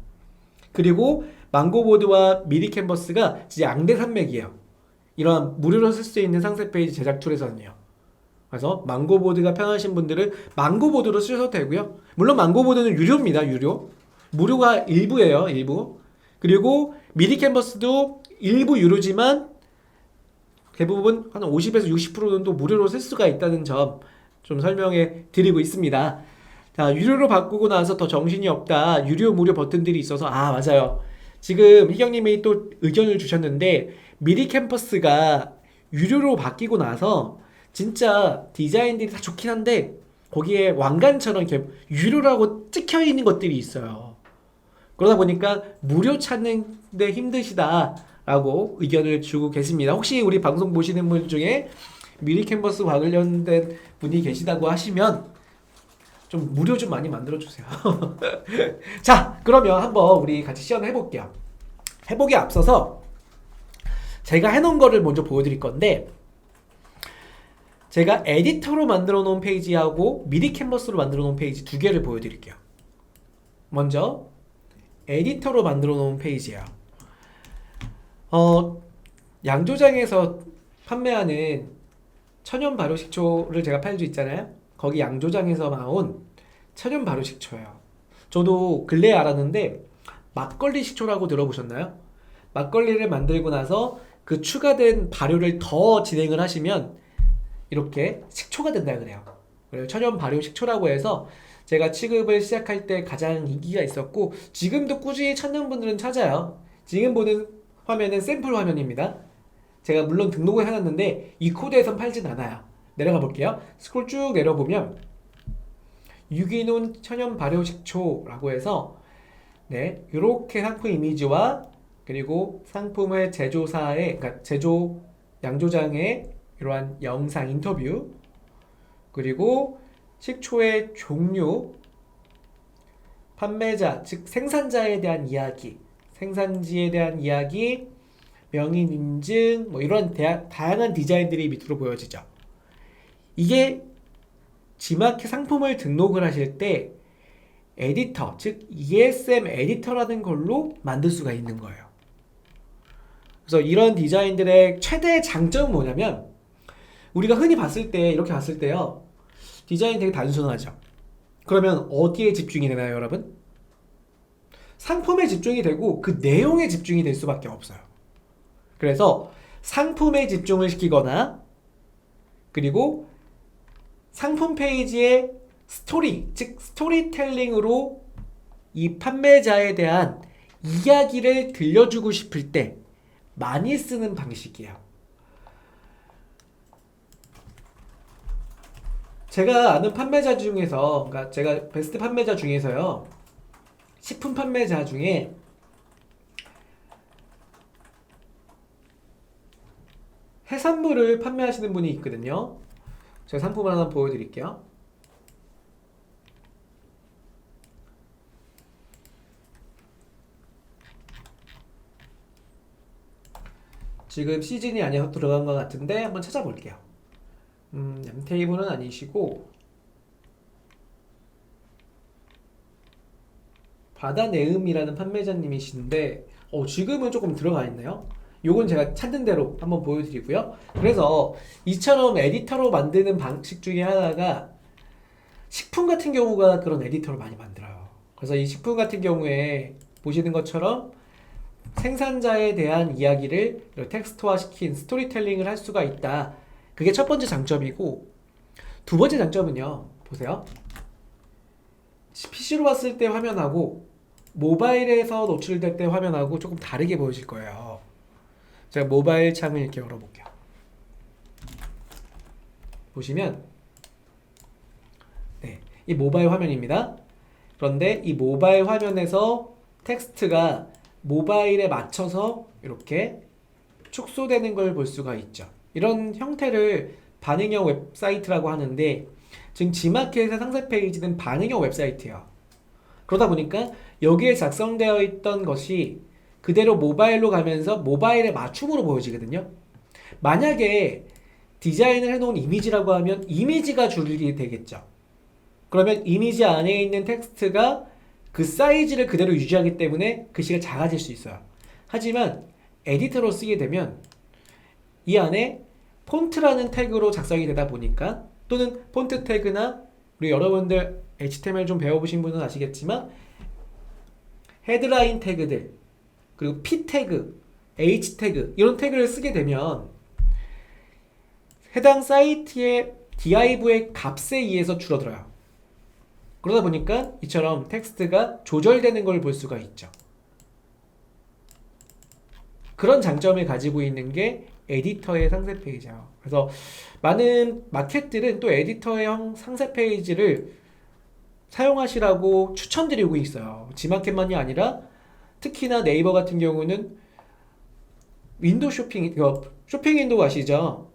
그리고 망고보드와 미리 캔버스가 진짜 양대산맥이에요. 이런 무료로 쓸 수 있는 상세 페이지 제작 툴에서는요. 그래서 망고보드가 편하신 분들은 망고보드로 쓰셔도 되고요. 물론 망고보드는 유료입니다. 유료. 무료가 일부예요. 일부. 그리고 미리 캔버스도 일부 유료지만 대부분 한 50에서 60% 정도 무료로 쓸 수가 있다는 점 좀 설명해 드리고 있습니다. 자, 유료로 바꾸고 나서 더 정신이 없다. 유료 무료 버튼들이 있어서 맞아요. 지금 희경님이 또 의견을 주셨는데 미리 캔버스가 유료로 바뀌고 나서 진짜 디자인들이 다 좋긴 한데 거기에 왕관처럼 이렇게 유료라고 찍혀 있는 것들이 있어요. 그러다 보니까 무료 찾는데 힘드시다라고 의견을 주고 계십니다. 혹시 우리 방송 보시는 분 중에 미리 캔버스 관련된 분이 계시다고 하시면 좀 무료 좀 많이 만들어주세요. 자, 그러면 한번 우리 같이 시연을 해볼게요. 해보기에 앞서서 제가 해놓은 거를 먼저 보여드릴 건데, 제가 에디터로 만들어 놓은 페이지하고 미리 캔버스로 만들어 놓은 페이지 두 개를 보여드릴게요. 먼저 에디터로 만들어 놓은 페이지예요. 양조장에서 판매하는 천연 발효식초를 제가 팔 수 있잖아요. 거기 양조장에서 나온 천연 발효식초예요. 저도 근래에 알았는데 막걸리 식초라고 들어보셨나요? 막걸리를 만들고 나서 그 추가된 발효를 더 진행을 하시면 이렇게 식초가 된다 그래요. 그래서 천연 발효 식초라고 해서 제가 취급을 시작할 때 가장 인기가 있었고 지금도 꾸준히 찾는 분들은 찾아요. 지금 보는 화면은 샘플 화면입니다. 제가 물론 등록을 해놨는데 이 코드에선 팔진 않아요. 내려가 볼게요. 스크롤 쭉 내려보면 유기농 천연 발효 식초라고 해서 이렇게 상품 이미지와 그리고 상품의 제조사의, 그러니까 제조 양조장의 이러한 영상 인터뷰, 그리고 식초의 종류, 판매자, 즉 생산자에 대한 이야기, 생산지에 대한 이야기, 명인 인증, 이런 다양한 디자인들이 밑으로 보여지죠. 이게 지마켓 상품을 등록을 하실 때 에디터, 즉 ESM 에디터라는 걸로 만들 수가 있는 거예요. 그래서 이런 디자인들의 최대 장점은 뭐냐면, 우리가 흔히 봤을 때, 이렇게 봤을 때요, 디자인이 되게 단순하죠. 그러면 어디에 집중이 되나요, 여러분? 상품에 집중이 되고 그 내용에 집중이 될 수밖에 없어요. 그래서 상품에 집중을 시키거나, 그리고 상품 페이지의 스토리, 즉 스토리텔링으로 이 판매자에 대한 이야기를 들려주고 싶을 때 많이 쓰는 방식이에요. 제가 아는 판매자 중에서, 그러니까 제가 베스트 판매자 중에서요, 식품 판매자 중에 해산물을 판매하시는 분이 있거든요. 제가 상품을 하나 보여드릴게요. 지금 시즌이 아니어서 들어간 것 같은데 한번 찾아볼게요. 엠테이블은 아니시고 바다네음이라는 판매자님이신데 지금은 조금 들어가 있네요. 요건 제가 찾는 대로 한번 보여드리고요. 그래서 이처럼 에디터로 만드는 방식 중에 하나가 식품 같은 경우가 그런 에디터로 많이 만들어요. 그래서 이 식품 같은 경우에 보시는 것처럼 생산자에 대한 이야기를 텍스트화시킨 스토리텔링을 할 수가 있다. 그게 첫 번째 장점이고, 두 번째 장점은요. 보세요. PC로 봤을 때 화면하고 모바일에서 노출될 때 화면하고 조금 다르게 보여질 거예요. 제가 모바일 창을 이렇게 열어볼게요. 보시면 네, 이 모바일 화면입니다. 그런데 이 모바일 화면에서 텍스트가 모바일에 맞춰서 이렇게 축소되는 걸 볼 수가 있죠. 이런 형태를 반응형 웹사이트라고 하는데, 지금 지마켓의 상세 페이지는 반응형 웹사이트예요. 그러다 보니까 여기에 작성되어 있던 것이 그대로 모바일로 가면서 모바일에 맞춤으로 보여지거든요. 만약에 디자인을 해놓은 이미지라고 하면 이미지가 줄이 되겠죠. 그러면 이미지 안에 있는 텍스트가 그 사이즈를 그대로 유지하기 때문에 글씨가 작아질 수 있어요. 하지만 에디터로 쓰게 되면 이 안에 폰트라는 태그로 작성이 되다 보니까, 또는 폰트 태그나 우리 여러분들 HTML 좀 배워보신 분은 아시겠지만 헤드라인 태그들, 그리고 P 태그, H 태그 이런 태그를 쓰게 되면 해당 사이트의 div의 값에 의해서 줄어들어요. 그러다 보니까 이처럼 텍스트가 조절되는 걸 볼 수가 있죠. 그런 장점을 가지고 있는 게 에디터의 상세 페이지예요. 그래서 많은 마켓들은 또 에디터의 상세 페이지를 사용하시라고 추천드리고 있어요. 지마켓만이 아니라 특히나 네이버 같은 경우는 윈도우 쇼핑 윈도우 아시죠?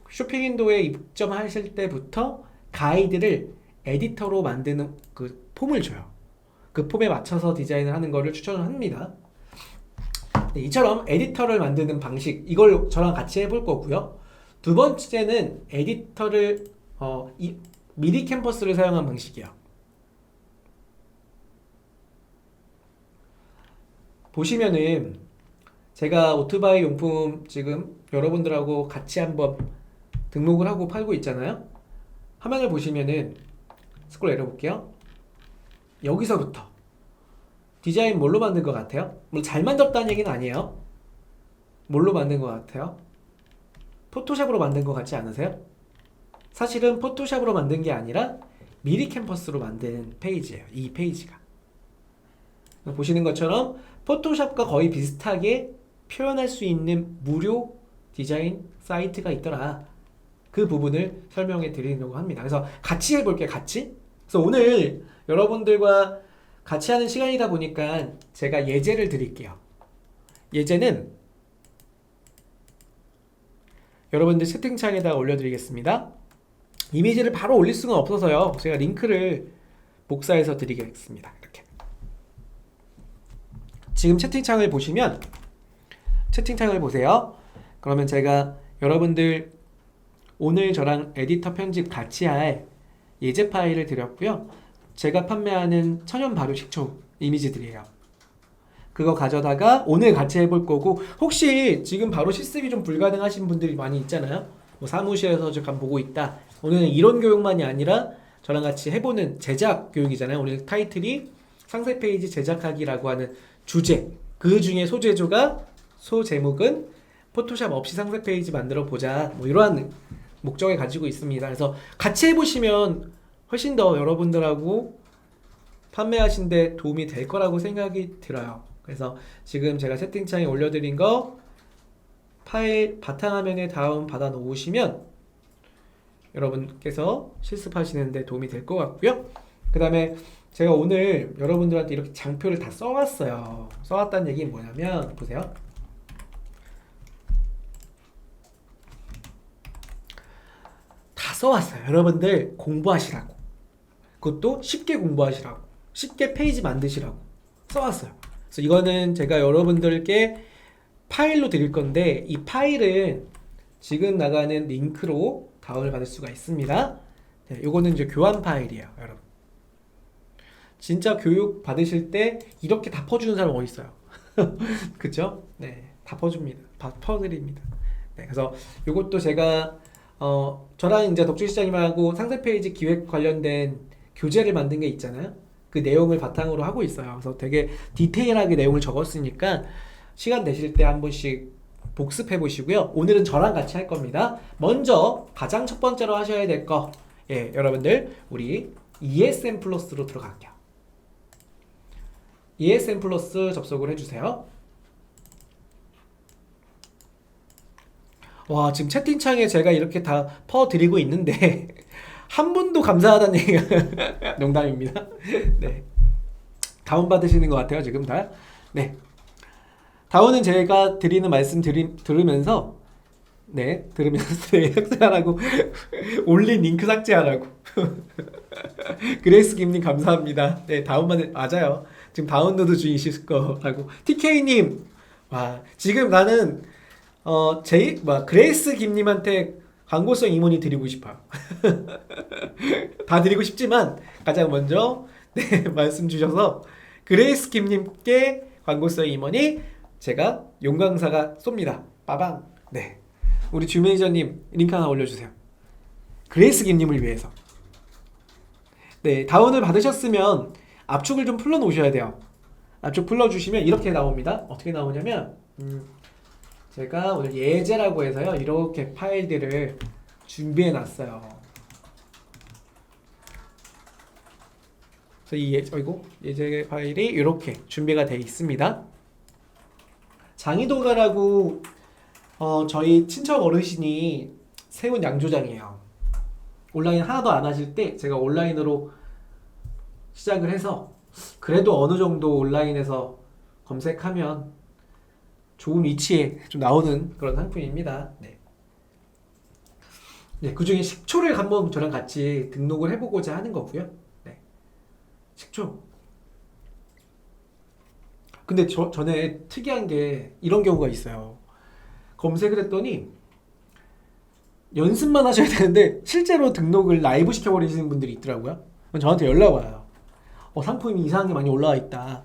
쇼핑 윈도우에 입점하실 때부터 가이드를 에디터로 만드는 그 폼을 줘요. 그 폼에 맞춰서 디자인을 하는 거를 추천을 합니다. 네, 이처럼 에디터를 만드는 방식, 이걸 저랑 같이 해볼 거고요. 두 번째는 에디터를 미리 캠퍼스를 사용한 방식이에요. 보시면은 제가 오토바이 용품 지금 여러분들하고 같이 한번 등록을 하고 팔고 있잖아요. 화면을 보시면은 스크롤 내려볼게요. 여기서부터 디자인 뭘로 만든 것 같아요? 물론 잘 만들었다는 얘기는 아니에요. 뭘로 만든 것 같아요? 포토샵으로 만든 것 같지 않으세요? 사실은 포토샵으로 만든 게 아니라 미리 캠퍼스로 만든 페이지예요. 이 페이지가. 보시는 것처럼 포토샵과 거의 비슷하게 표현할 수 있는 무료 디자인 사이트가 있더라. 그 부분을 설명해 드리려고 합니다. 그래서 같이 해볼게요. 같이. 그래서 오늘 여러분들과 같이 하는 시간이다 보니까 제가 예제를 드릴게요. 예제는 여러분들 채팅창에다가 올려드리겠습니다. 이미지를 바로 올릴 수가 없어서요. 제가 링크를 복사해서 드리겠습니다. 이렇게. 지금 채팅창을 보시면, 채팅창을 보세요. 그러면 제가 여러분들 오늘 저랑 에디터 편집 같이 할 예제 파일을 드렸고요. 제가 판매하는 천연 발효 식초 이미지들이에요. 그거 가져다가 오늘 같이 해볼 거고, 혹시 지금 바로 실습이 좀 불가능하신 분들이 많이 있잖아요. 뭐 사무실에서 잠깐 보고 있다. 오늘은 이론 교육만이 아니라 저랑 같이 해보는 제작 교육이잖아요. 오늘 타이틀이 상세 페이지 제작하기라고 하는 주제. 그 중에 소제목은 포토샵 없이 상세 페이지 만들어 보자. 뭐 이러한 목적을 가지고 있습니다. 그래서 같이 해보시면 훨씬 더 여러분들하고 판매하시는데 도움이 될 거라고 생각이 들어요. 그래서 지금 제가 채팅창에 올려드린 거 파일 바탕화면에 다운 받아 놓으시면 여러분께서 실습하시는데 도움이 될 것 같고요. 그 다음에 제가 오늘 여러분들한테 이렇게 장표를 다 써왔어요. 써왔다는 얘기는 뭐냐면, 보세요. 다 써왔어요. 여러분들 공부하시라고. 그것도 쉽게 공부하시라고, 쉽게 페이지 만드시라고 써왔어요. 그래서 이거는 제가 여러분들께 파일로 드릴 건데, 이 파일은 지금 나가는 링크로 다운을 받을 수가 있습니다. 네, 요거는 이제 교환 파일이에요, 여러분. 진짜 교육 받으실 때 이렇게 다 퍼주는 사람 어디 있어요? 그쵸? 네, 다 퍼줍니다. 다 퍼드립니다. 네, 그래서 요것도 제가 저랑 이제 덕주 시장님하고 상세 페이지 기획 관련된 교재를 만든 게 있잖아요. 그 내용을 바탕으로 하고 있어요. 그래서 되게 디테일하게 내용을 적었으니까 시간 되실 때 한 번씩 복습해 보시고요. 오늘은 저랑 같이 할 겁니다. 먼저 가장 첫 번째로 하셔야 될 거, 예, 여러분들 우리 ESN 플러스로 들어갈게요. ESN 플러스 접속을 해주세요. 와, 지금 채팅창에 제가 이렇게 다 퍼드리고 있는데 한 분도 감사하다는 얘기가 농담입니다. 네, 다운받으시는 것 같아요 지금 다. 네, 다운은 제가 드리는 말씀 들으면서, 네, 들으면서 네, 삭제하라고 올린 링크 삭제하라고. 그레이스 김님 감사합니다. 네, 다운받은 맞아요. 지금 다운로드 중이실 거라고. TK님, 와, 지금 나는 그레이스 김님한테 광고성 임원이 드리고 싶어요. 다 드리고 싶지만 가장 먼저 네, 말씀 주셔서 그레이스 김님께 광고성 임원이 제가 용광사가 쏩니다. 빠방. 네, 우리 주 매니저님 링크 하나 올려주세요. 그레이스 김님을 위해서. 네, 다운을 받으셨으면 압축을 좀 풀어 놓으셔야 돼요. 압축 풀어주시면 이렇게 나옵니다. 어떻게 나오냐면 제가 오늘 예제라고 해서요, 이렇게 파일들을 준비해 놨어요. 그래서 이 예제 파일이 이렇게 준비가 되어 있습니다. 장이도가라고 저희 친척 어르신이 세운 양조장이에요. 온라인 하나도 안 하실 때 제가 온라인으로 시작을 해서 그래도 어느 정도 온라인에서 검색하면 좋은 위치에 좀 나오는 그런 상품입니다. 네. 네, 그 중에 식초를 한번 저랑 같이 등록을 해보고자 하는 거고요. 네. 식초. 근데 전에 특이한 게 이런 경우가 있어요. 검색을 했더니 연습만 하셔야 되는데 실제로 등록을 라이브 시켜버리시는 분들이 있더라고요. 저한테 연락 와요. 상품이 이상하게 많이 올라와 있다.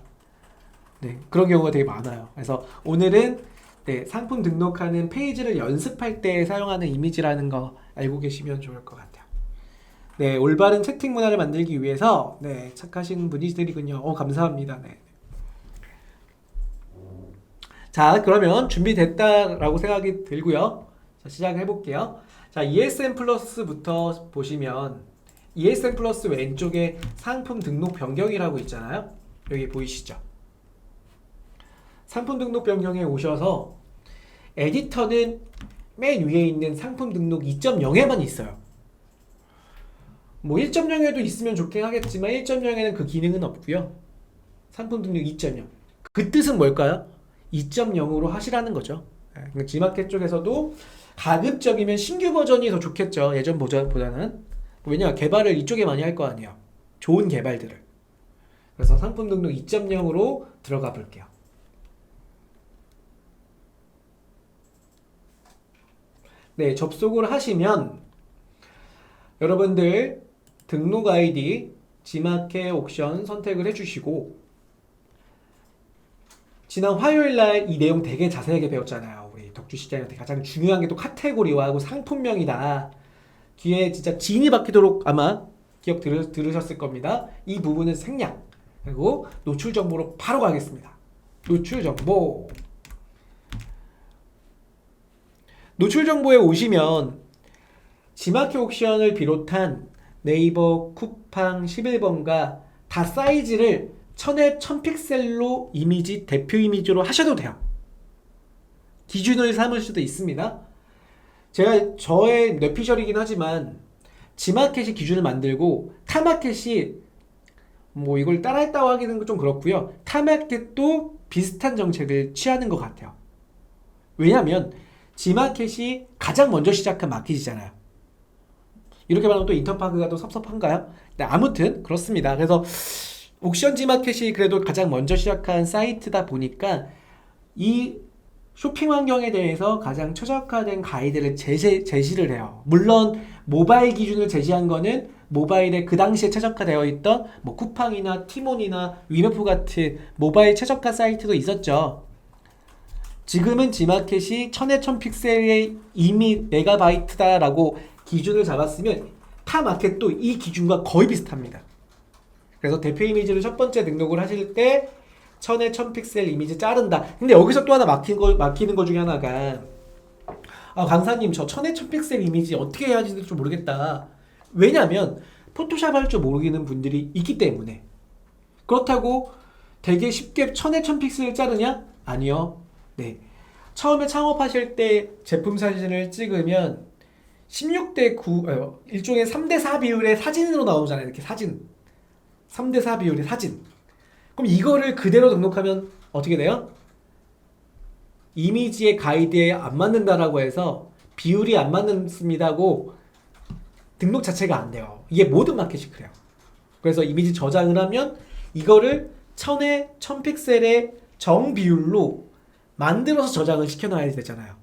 네, 그런 경우가 되게 많아요. 그래서 오늘은 네, 상품 등록하는 페이지를 연습할 때 사용하는 이미지라는 거 알고 계시면 좋을 것 같아요. 네, 올바른 채팅 문화를 만들기 위해서 네, 착하신 분이시들이군요. 감사합니다. 네. 자, 그러면 준비됐다라고 생각이 들고요. 자, 시작해 볼게요. 자, ESN 플러스부터 보시면 ESN 플러스 왼쪽에 상품 등록 변경이라고 있잖아요. 여기 보이시죠? 상품 등록 변경에 오셔서 에디터는 맨 위에 있는 상품 등록 2.0에만 있어요. 뭐 1.0에도 있으면 좋긴 하겠지만 1.0에는 그 기능은 없고요. 상품 등록 2.0. 그 뜻은 뭘까요? 2.0으로 하시라는 거죠. 그러니까 G마켓 쪽에서도 가급적이면 신규 버전이 더 좋겠죠. 예전 버전보다는. 왜냐, 개발을 이쪽에 많이 할 거 아니에요. 좋은 개발들을. 그래서 상품 등록 2.0으로 들어가 볼게요. 네, 접속을 하시면 여러분들 등록 아이디 G마켓 옵션 선택을 해주시고, 지난 화요일날 이 내용 되게 자세하게 배웠잖아요. 우리 덕주시장한테 가장 중요한 게 또 카테고리와 상품명이다. 뒤에 진짜 진이 박히도록 아마 기억 들으셨을 겁니다. 이 부분은 생략, 그리고 노출 정보로 바로 가겠습니다. 노출 정보. 노출 정보에 오시면 G마켓 옵션을 비롯한 네이버 쿠팡 11번가 다 사이즈를 1000에 1000픽셀로 이미지 대표 이미지로 하셔도 돼요. 기준을 삼을 수도 있습니다. 제가 저의 뇌피셜이긴 하지만 G마켓이 기준을 만들고 타마켓이 뭐 이걸 따라했다고 하기는 좀 그렇고요. 타마켓도 비슷한 정책을 취하는 것 같아요. 왜냐하면 G마켓이 가장 먼저 시작한 마켓이잖아요. 이렇게 말하면 또 인터파크가 또 섭섭한가요? 네, 아무튼 그렇습니다. 그래서 옥션 G마켓이 그래도 가장 먼저 시작한 사이트다 보니까 이 쇼핑 환경에 대해서 가장 최적화된 가이드를 제시를 해요. 물론 모바일 기준을 제시한 거는 모바일에 그 당시에 최적화되어 있던 뭐 쿠팡이나 티몬이나 위메프 같은 모바일 최적화 사이트도 있었죠. 지금은 G마켓이 1000에 1000픽셀의 이미 메가바이트다라고 기준을 잡았으면 타 마켓도 이 기준과 거의 비슷합니다. 그래서 대표 이미지를 첫 번째 등록을 하실 때 1000에 1000픽셀 이미지 자른다. 근데 여기서 또 하나 막히는 거 중에 하나가 강사님 저 1000에 1000픽셀 이미지 어떻게 해야 하는지 좀 모르겠다. 왜냐면 포토샵 할 줄 모르는 분들이 있기 때문에. 그렇다고 되게 쉽게 1000에 1000픽셀을 자르냐? 아니요. 네. 처음에 창업하실 때 제품 사진을 찍으면 16대 9, 일종의 3대 4 비율의 사진으로 나오잖아요. 이렇게 사진. 3대 4 비율의 사진. 그럼 이거를 그대로 등록하면 어떻게 돼요? 이미지의 가이드에 안 맞는다라고 해서 비율이 안 맞습니다고 등록 자체가 안 돼요. 이게 모든 마켓이 그래요. 그래서 이미지 저장을 하면 이거를 1000에 1000픽셀의 정비율로 만들어서 저장을 시켜놔야 되잖아요.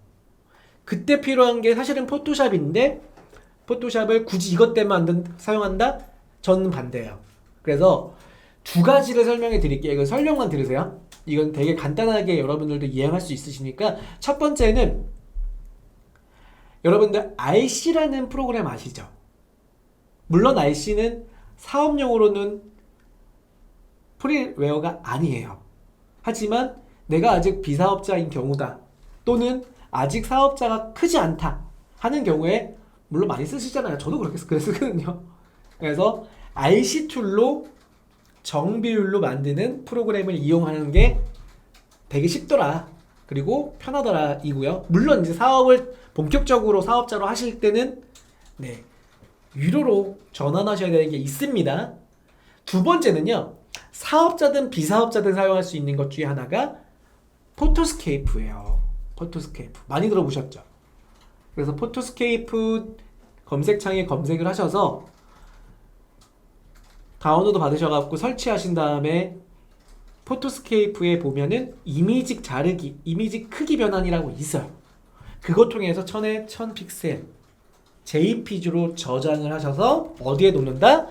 그때 필요한 게 사실은 포토샵인데 포토샵을 굳이 이것 때문에 사용한다? 저는 반대예요. 그래서 두 가지를 설명해 드릴게요. 이건 설명만 들으세요. 이건 되게 간단하게 여러분들도 이해할 수 있으시니까 첫 번째는 여러분들 RC라는 프로그램 아시죠? 물론 RC는 사업용으로는 프리웨어가 아니에요. 하지만 내가 아직 비사업자인 경우다 또는 아직 사업자가 크지 않다 하는 경우에 물론 많이 쓰시잖아요. 저도 그렇게 쓰거든요. 그래서 RC 툴로 정비율로 만드는 프로그램을 이용하는 게 되게 쉽더라. 그리고 편하더라 이고요. 물론 이제 사업을 본격적으로 사업자로 하실 때는 네, 유료로 전환하셔야 되는 게 있습니다. 두 번째는요. 사업자든 비사업자든 사용할 수 있는 것 중에 하나가 포토스케이프예요. 포토스케이프. 많이 들어보셨죠? 그래서 포토스케이프 검색창에 검색을 하셔서 다운로드 받으셔갖고 설치하신 다음에 포토스케이프에 보면은 이미지 자르기, 이미지 크기 변환이라고 있어요. 그것 통해서 1000에 1000픽셀 JPG로 저장을 하셔서 어디에 놓는다?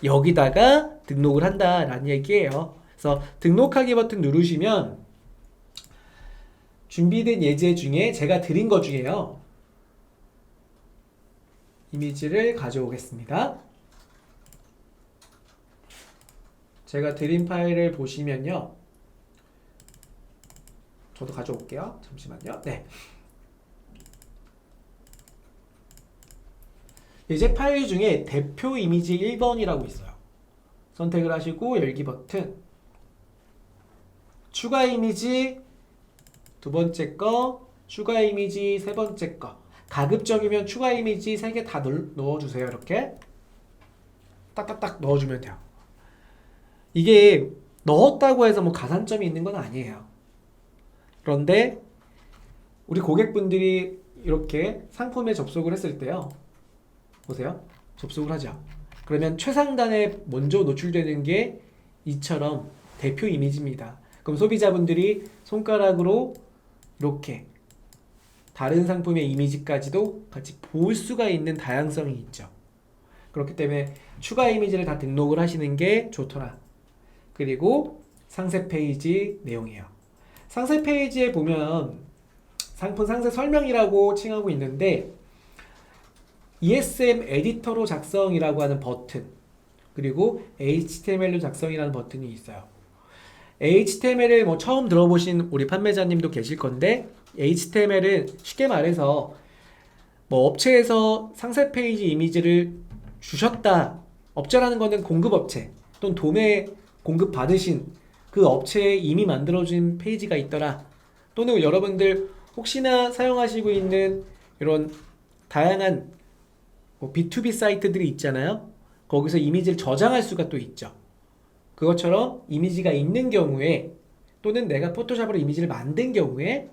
여기다가 등록을 한다라는 얘기예요. 그래서 등록하기 버튼 누르시면 준비된 예제 중에 제가 드린 것 중에요. 이미지를 가져오겠습니다. 제가 드린 파일을 보시면요. 저도 가져올게요. 잠시만요. 네. 예제 파일 중에 대표 이미지 1번이라고 있어요. 선택을 하시고 열기 버튼. 추가 이미지 두 번째 거, 추가 이미지 세 번째 거. 가급적이면 추가 이미지 3개 다 넣어주세요. 이렇게 딱딱딱 넣어주면 돼요. 이게 넣었다고 해서 뭐 가산점이 있는 건 아니에요. 그런데 우리 고객분들이 이렇게 상품에 접속을 했을 때요. 보세요. 접속을 하죠. 그러면 최상단에 먼저 노출되는 게 이처럼 대표 이미지입니다. 그럼 소비자분들이 손가락으로 이렇게 다른 상품의 이미지까지도 같이 볼 수가 있는 다양성이 있죠. 그렇기 때문에 추가 이미지를 다 등록을 하시는 게 좋더라. 그리고 상세 페이지 내용이에요. 상세 페이지에 보면 상품 상세 설명이라고 칭하고 있는데 ESM 에디터로 작성이라고 하는 버튼 그리고 HTML로 작성이라는 버튼이 있어요. HTML을 뭐 처음 들어보신 우리 판매자님도 계실 건데 HTML은 쉽게 말해서 뭐 업체에서 상세 페이지 이미지를 주셨다. 업체라는 거는 공급업체 또는 도매 공급 받으신 그 업체에 이미 만들어진 페이지가 있더라. 또는 여러분들 혹시나 사용하시고 있는 이런 다양한 뭐 B2B 사이트들이 있잖아요. 거기서 이미지를 저장할 수가 또 있죠. 그것처럼 이미지가 있는 경우에 또는 내가 포토샵으로 이미지를 만든 경우에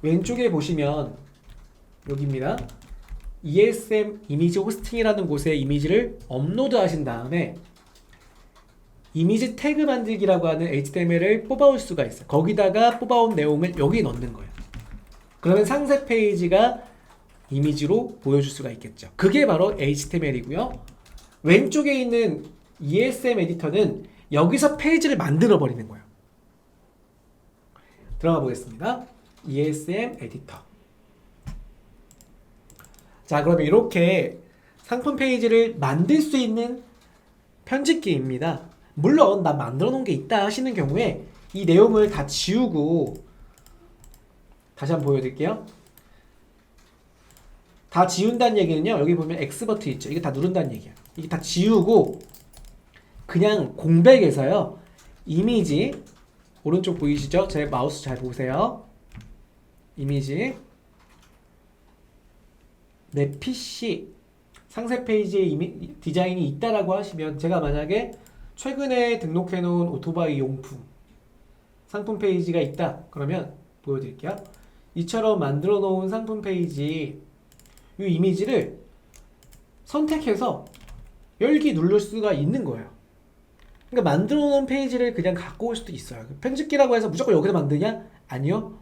왼쪽에 보시면 여기입니다. ESM 이미지 호스팅이라는 곳에 이미지를 업로드 하신 다음에 이미지 태그 만들기라고 하는 HTML을 뽑아올 수가 있어요. 거기다가 뽑아온 내용을 여기 넣는 거예요. 그러면 상세 페이지가 이미지로 보여줄 수가 있겠죠. 그게 바로 HTML이고요. 왼쪽에 있는 ESM 에디터는 여기서 페이지를 만들어 버리는 거예요. 들어가 보겠습니다. ESM 에디터. 자, 그러면 이렇게 상품 페이지를 만들 수 있는 편집기입니다. 물론 나 만들어 놓은 게 있다 하시는 경우에 이 내용을 다 지우고, 다시 한번 보여드릴게요. 다 지운다는 얘기는요, 여기 보면 X 버튼 있죠. 이게 다 누른다는 얘기야. 이게 다 지우고 그냥 공백에서요, 이미지, 오른쪽 보이시죠? 제 마우스 잘 보세요. 이미지, 내 PC 상세 페이지에 디자인이 있다라고 하시면, 제가 만약에 최근에 등록해 놓은 오토바이 용품 상품 페이지가 있다 그러면 보여드릴게요. 이처럼 만들어 놓은 상품 페이지 이 이미지를 선택해서 열기 누를 수가 있는 거예요. 그러니까 만들어 놓은 페이지를 그냥 갖고 올 수도 있어요. 편집기라고 해서 무조건 여기서 만드냐? 아니요.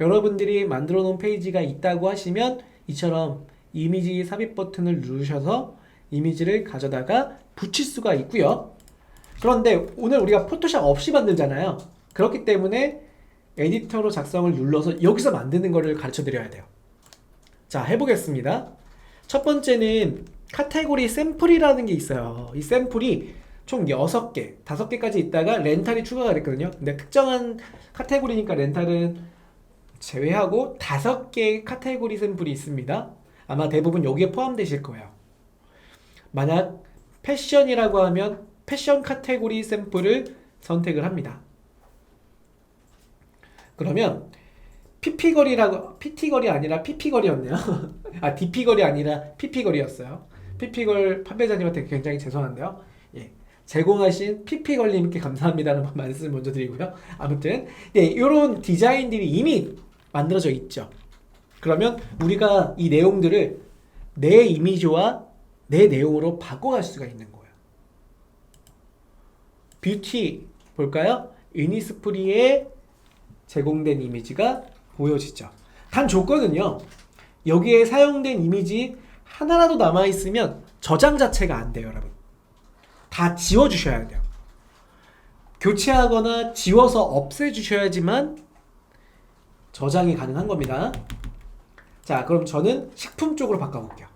여러분들이 만들어 놓은 페이지가 있다고 하시면 이처럼 이미지 삽입 버튼을 누르셔서 이미지를 가져다가 붙일 수가 있고요. 그런데 오늘 우리가 포토샵 없이 만들잖아요. 그렇기 때문에 에디터로 작성을 눌러서 여기서 만드는 거를 가르쳐 드려야 돼요. 자, 해보겠습니다. 첫 번째는 카테고리 샘플이라는 게 있어요. 이 샘플이 총 6개, 5개까지 있다가 렌탈이 추가가 됐거든요. 근데 특정한 카테고리니까 렌탈은 제외하고 5개의 카테고리 샘플이 있습니다. 아마 대부분 여기에 포함되실 거예요. 만약 패션이라고 하면 패션 카테고리 샘플을 선택을 합니다. 그러면 PT거리 아니라 PP거리였네요. 아, DP거리 아니라 PP거리였어요. PP걸 판매자님한테 굉장히 죄송한데요. 예. 제공하신 PP걸님께 감사합니다라는 말씀을 먼저 드리고요. 아무튼, 네, 이런 디자인들이 이미 만들어져 있죠. 그러면 우리가 이 내용들을 내 이미지와 내 내용으로 바꿔갈 수가 있는 거예요. 뷰티 볼까요? 이니스프리에 제공된 이미지가 보여지죠. 단 조건은요, 여기에 사용된 이미지 하나라도 남아있으면 저장 자체가 안 돼요, 여러분. 다 지워주셔야 돼요. 교체하거나 지워서 없애주셔야지만 저장이 가능한 겁니다. 자, 그럼 저는 식품 쪽으로 바꿔볼게요.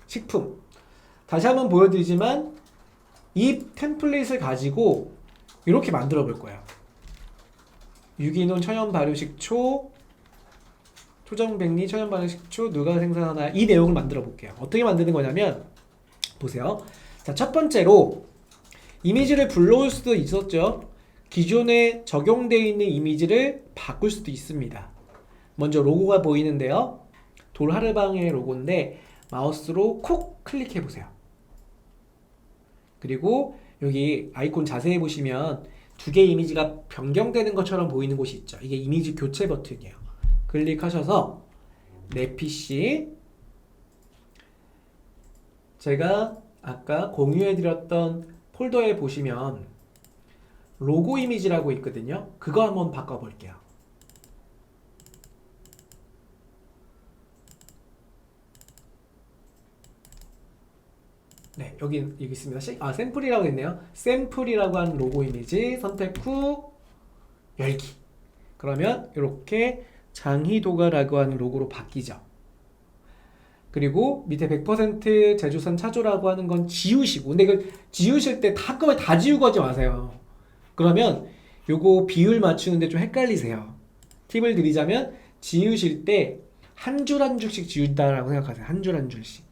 식품. 다시 한번 보여드리지만 이 템플릿을 가지고 이렇게 만들어 볼 거예요. 유기농 천연 발효식초, 초정백리 천연 발효식초 누가 생산하나, 이 내용을 만들어 볼게요. 어떻게 만드는 거냐면 보세요. 자, 첫 번째로 이미지를 불러올 수도 있었죠. 기존에 적용되어 있는 이미지를 바꿀 수도 있습니다. 먼저 로고가 보이는데요. 돌하르방의 로고인데 마우스로 콕 클릭해 보세요. 그리고 여기 아이콘 자세히 보시면 두 개의 이미지가 변경되는 것처럼 보이는 곳이 있죠. 이게 이미지 교체 버튼이에요. 클릭하셔서 내 PC, 제가 아까 공유해드렸던 폴더에 보시면 로고 이미지라고 있거든요. 그거 한번 바꿔볼게요. 네, 여기 있습니다. 샘플이라고 있네요. 샘플이라고 하는 로고 이미지 선택 후 열기. 그러면 이렇게 장희도가라고 하는 로고로 바뀌죠. 그리고 밑에 100% 제조산 차조라고 하는 건 지우시고, 근데 이걸 지우실 때 한꺼번에 다 지우고 하지 마세요. 그러면 요거 비율 맞추는데 좀 헷갈리세요. 팁을 드리자면 지우실 때 한 줄 한 줄씩 지운다라고 생각하세요. 한 줄 한 줄씩.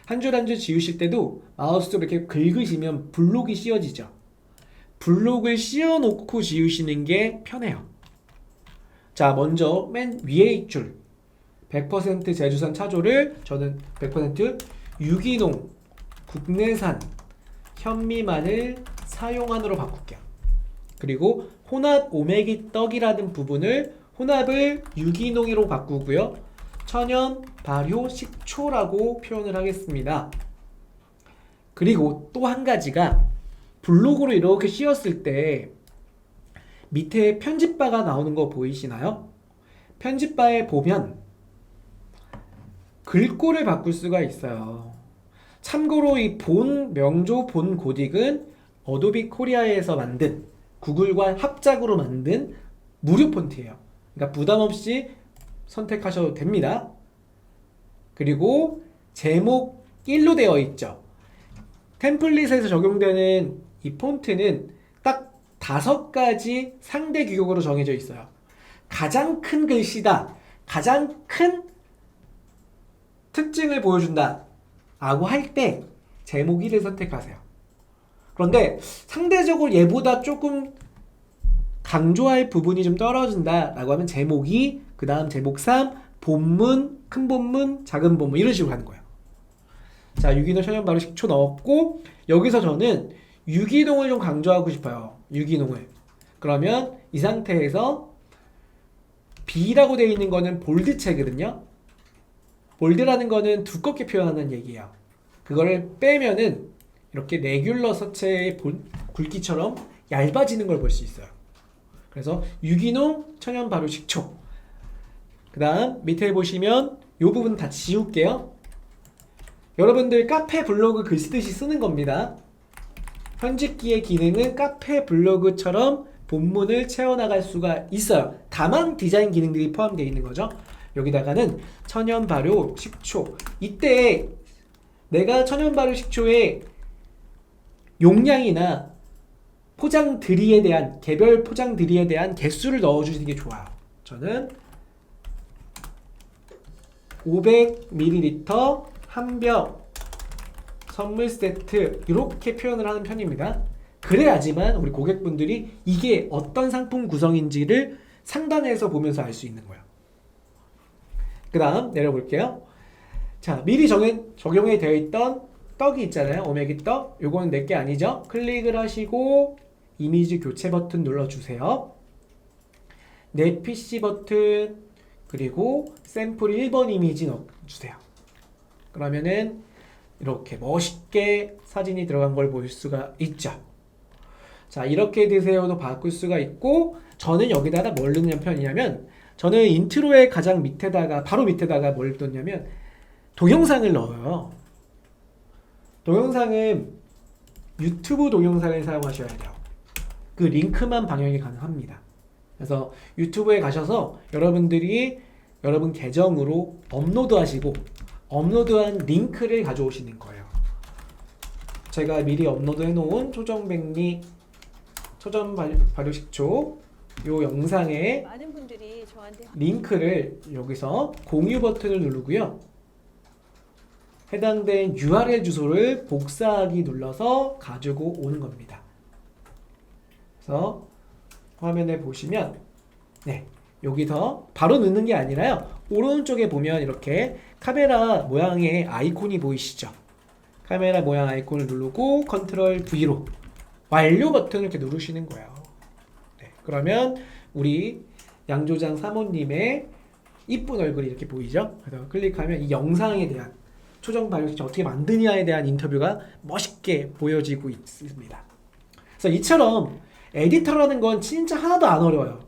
한 줄 한 줄 지우실 때도 마우스로 이렇게 긁으시면 블록이 씌워지죠. 블록을 씌워놓고 지우시는 게 편해요. 자, 먼저 맨 위에 있줄 100% 제주산 차조를 저는 100% 유기농 국내산 현미만을 사용한으로 바꿀게요. 그리고 혼합 오메기 떡이라는 부분을 혼합을 유기농으로 바꾸고요. 천연 발효 식초라고 표현을 하겠습니다. 그리고 또 한 가지가 블록으로 이렇게 씌웠을 때 밑에 편집바가 나오는 거 보이시나요? 편집바에 보면 글꼴을 바꿀 수가 있어요. 참고로 이 본 명조 본 고딕은 어도비 코리아에서 만든, 구글과 합작으로 만든 무료 폰트예요. 그러니까 부담 없이 선택하셔도 됩니다. 그리고 제목 1로 되어 있죠. 템플릿에서 적용되는 이 폰트는 딱 5가지 상대 규격으로 정해져 있어요. 가장 큰 글씨다, 가장 큰 특징을 보여준다 라고 할 때 제목 1을 선택하세요. 그런데 상대적으로 얘보다 조금 강조할 부분이 좀 떨어진다 라고 하면 제목 2, 그 다음 제목 3, 본문, 큰 본문, 작은 본문 이런 식으로 가는 거예요. 자, 유기농 천연 발효 식초 넣었고, 여기서 저는 유기농을 좀 강조하고 싶어요. 유기농을. 그러면 이 상태에서 B라고 되어 있는 거는 볼드체거든요. 볼드라는 거는 두껍게 표현하는 얘기예요. 그거를 빼면은 이렇게 레귤러 서체의 굵기처럼 얇아지는 걸 볼 수 있어요. 그래서 유기농 천연 발효 식초. 그 다음 밑에 보시면 이 부분 다 지울게요. 여러분들 카페 블로그 글 쓰듯이 쓰는 겁니다. 편집기의 기능은 카페 블로그처럼 본문을 채워나갈 수가 있어요. 다만 디자인 기능들이 포함되어 있는 거죠. 여기다가는 천연 발효 식초. 이때 내가 천연 발효 식초의 용량이나 포장 들이에 대한, 개별 포장 들이에 대한 개수를 넣어주시는 게 좋아요. 저는 500ml 한 병 선물 세트 이렇게 표현을 하는 편입니다. 그래야지만 우리 고객분들이 이게 어떤 상품 구성인지를 상단에서 보면서 알 수 있는 거예요. 그 다음 내려볼게요. 자, 미리 적용이 되어 있던 떡이 있잖아요. 오메기 떡. 요거는 내게 아니죠. 클릭을 하시고 이미지 교체 버튼 눌러주세요. 내 PC 버튼, 그리고 샘플 1번 이미지 넣어주세요. 그러면은 이렇게 멋있게 사진이 들어간 걸 볼 수가 있죠. 자, 이렇게 드세요도 바꿀 수가 있고, 저는 여기다가 뭘 넣는 편이냐면, 저는 인트로의 가장 밑에다가, 바로 밑에다가 뭘 넣냐면 동영상을 넣어요. 동영상은 유튜브 동영상을 사용하셔야 돼요. 그 링크만 방영이 가능합니다. 그래서 유튜브에 가셔서 여러분들이 여러분 계정으로 업로드하시고 업로드한 링크를 가져오시는 거예요. 제가 미리 업로드해 놓은 초정백리 초전 발효식초 요 영상에 많은 분들이 저한테 링크를 여기서 공유 버튼을 누르고요. 해당된 URL 주소를 복사하기 눌러서 가지고 오는 겁니다. 그래서 화면에 보시면 여기서 바로 넣는 게 아니라요. 오른쪽에 보면 이렇게 카메라 모양의 아이콘이 보이시죠? 카메라 모양 아이콘을 누르고 컨트롤 V로 완료 버튼을 이렇게 누르시는 거예요. 그러면 우리 양조장 사모님의 이쁜 얼굴이 이렇게 보이죠? 그래서 클릭하면 이 영상에 대한 초정 발효식초 어떻게 만드냐에 대한 인터뷰가 멋있게 보여지고 있습니다. 그래서 이처럼 에디터라는 건 진짜 하나도 안 어려워요.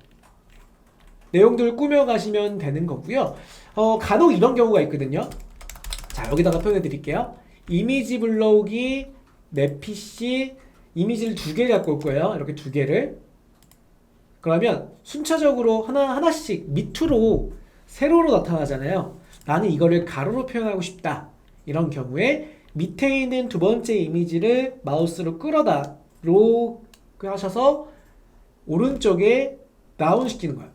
내용들을 꾸며가시면 되는 거고요. 간혹 이런 경우가 있거든요. 자, 여기다가 표현해 드릴게요. 이미지 불러오기, 내 PC, 이미지를 2개 갖고 올 거예요. 이렇게 2개를. 그러면 순차적으로 하나씩 밑으로 세로로 나타나잖아요. 나는 이거를 가로로 표현하고 싶다. 이런 경우에 밑에 있는 두 번째 이미지를 마우스로 끌어다 이렇게 하셔서 오른쪽에 다운시키는 거예요.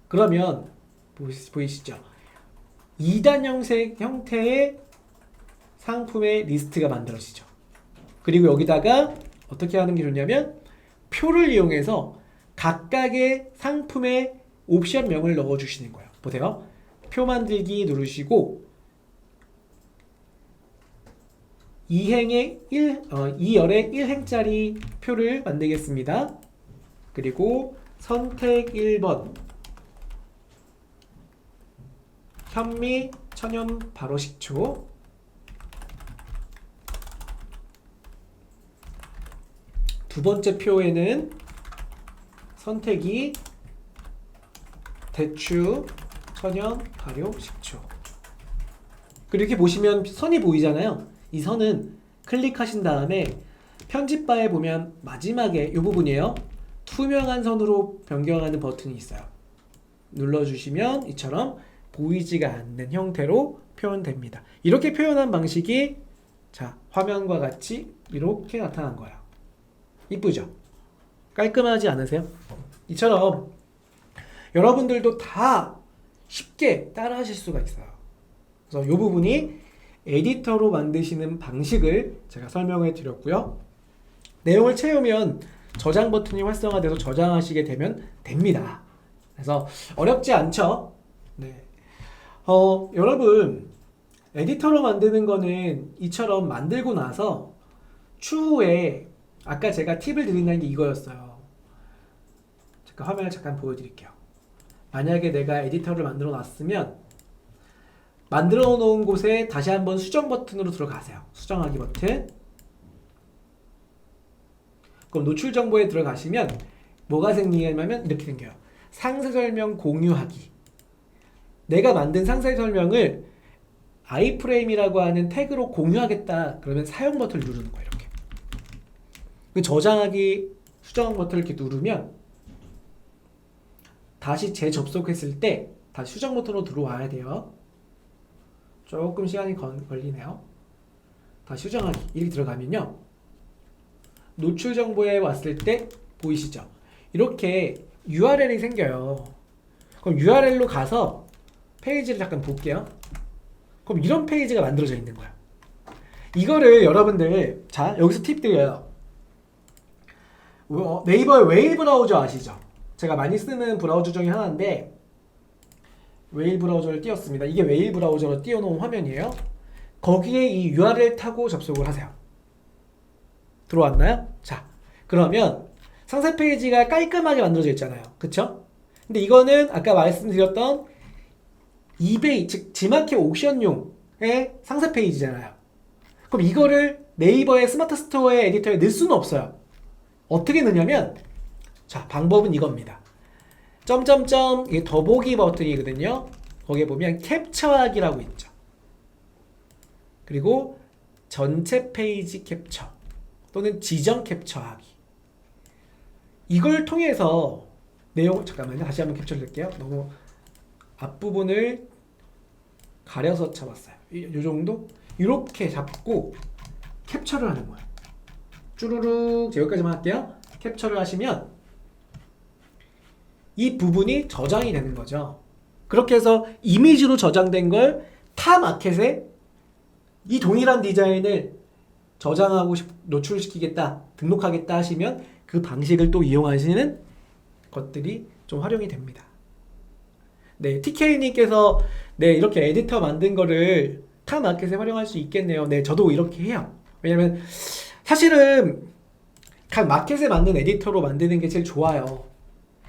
그러면 보이시죠? 2단 형태의 상품의 리스트가 만들어지죠. 그리고 여기다가 어떻게 하는 게 좋냐면 표를 이용해서 각각의 상품의 옵션명을 넣어주시는 거예요. 보세요. 표 만들기 누르시고 2열에 1행짜리 표를 만들겠습니다. 그리고 선택 1번 현미 천연 발효 식초, 두 번째 표에는 선택이 대추 천연 발효 식초. 그렇게 보시면 선이 보이잖아요. 이 선은 클릭하신 다음에 편집바에 보면 마지막에 이 부분이에요. 투명한 선으로 변경하는 버튼이 있어요. 눌러주시면 이처럼 보이지가 않는 형태로 표현됩니다. 이렇게 표현한 방식이 자, 화면과 같이 이렇게 나타난 거예요. 이쁘죠? 깔끔하지 않으세요? 이처럼 여러분들도 다 쉽게 따라 하실 수가 있어요. 그래서 이 부분이 에디터로 만드시는 방식을 제가 설명해 드렸고요. 내용을 채우면 저장 버튼이 활성화돼서 저장하시게 되면 됩니다. 그래서 어렵지 않죠? 네. 여러분, 에디터로 만드는 거는 이처럼 만들고 나서 추후에 아까 제가 팁을 드린다는 게 이거였어요. 잠깐 화면을 잠깐 보여드릴게요. 만약에 내가 에디터를 만들어 놨으면 만들어 놓은 곳에 다시 한번 수정 버튼으로 들어가세요. 수정하기 버튼. 그럼 노출 정보에 들어가시면 뭐가 생기냐면 이렇게 생겨요. 상세 설명 공유하기. 내가 만든 상세 설명을 아이프레임이라고 하는 태그로 공유하겠다. 그러면 사용 버튼을 누르는 거예요. 이렇게. 그 저장하기 수정 버튼을 이렇게 누르면 다시 재접속했을 때 다시 수정 버튼으로 들어와야 돼요. 조금 시간이 걸리네요. 다시 수정하기 이렇게 들어가면요. 노출 정보에 왔을 때 보이시죠? 이렇게 URL이 생겨요. 그럼 URL로 가서 페이지를 잠깐 볼게요. 그럼 이런 페이지가 만들어져 있는 거야. 이거를 여러분들 자 여기서 팁 드려요. 네이버의 웨일 브라우저 아시죠? 제가 많이 쓰는 브라우저 중에 하나인데 웨일 브라우저를 띄웠습니다. 이게 웨일 브라우저로 띄워놓은 화면이에요. 거기에 이 URL 타고 접속을 하세요. 들어왔나요? 자, 그러면 상세 페이지가 깔끔하게 만들어져 있잖아요. 그쵸? 근데 이거는 아까 말씀드렸던 이베이, 즉 지마켓 옥션용의 상세 페이지잖아요. 그럼 이거를 네이버의 스마트 스토어의 에디터에 넣을 수는 없어요. 어떻게 넣냐면 자, 방법은 이겁니다. 점점점 이게 더보기 버튼이거든요. 거기에 보면 캡처하기라고 있죠. 그리고 전체 페이지 캡처 또는 지정 캡처하기. 이걸 통해서 내용 잠깐만요. 다시 한번 캡처를 할게요. 너무 앞부분을 가려서 잡았어요. 이 정도? 이렇게 잡고 캡처를 하는 거예요. 쭈루룩 여기까지만 할게요. 캡처를 하시면 이 부분이 저장이 되는 거죠. 그렇게 해서 이미지로 저장된 걸 타 마켓에 이 동일한 디자인을 저장하고 노출시키겠다, 등록하겠다 하시면 그 방식을 또 이용하시는 것들이 좀 활용이 됩니다. 네, TK님께서 네, 이렇게 에디터 만든 거를 타 마켓에 활용할 수 있겠네요. 네, 저도 이렇게 해요. 왜냐면 사실은 각 마켓에 맞는 에디터로 만드는 게 제일 좋아요.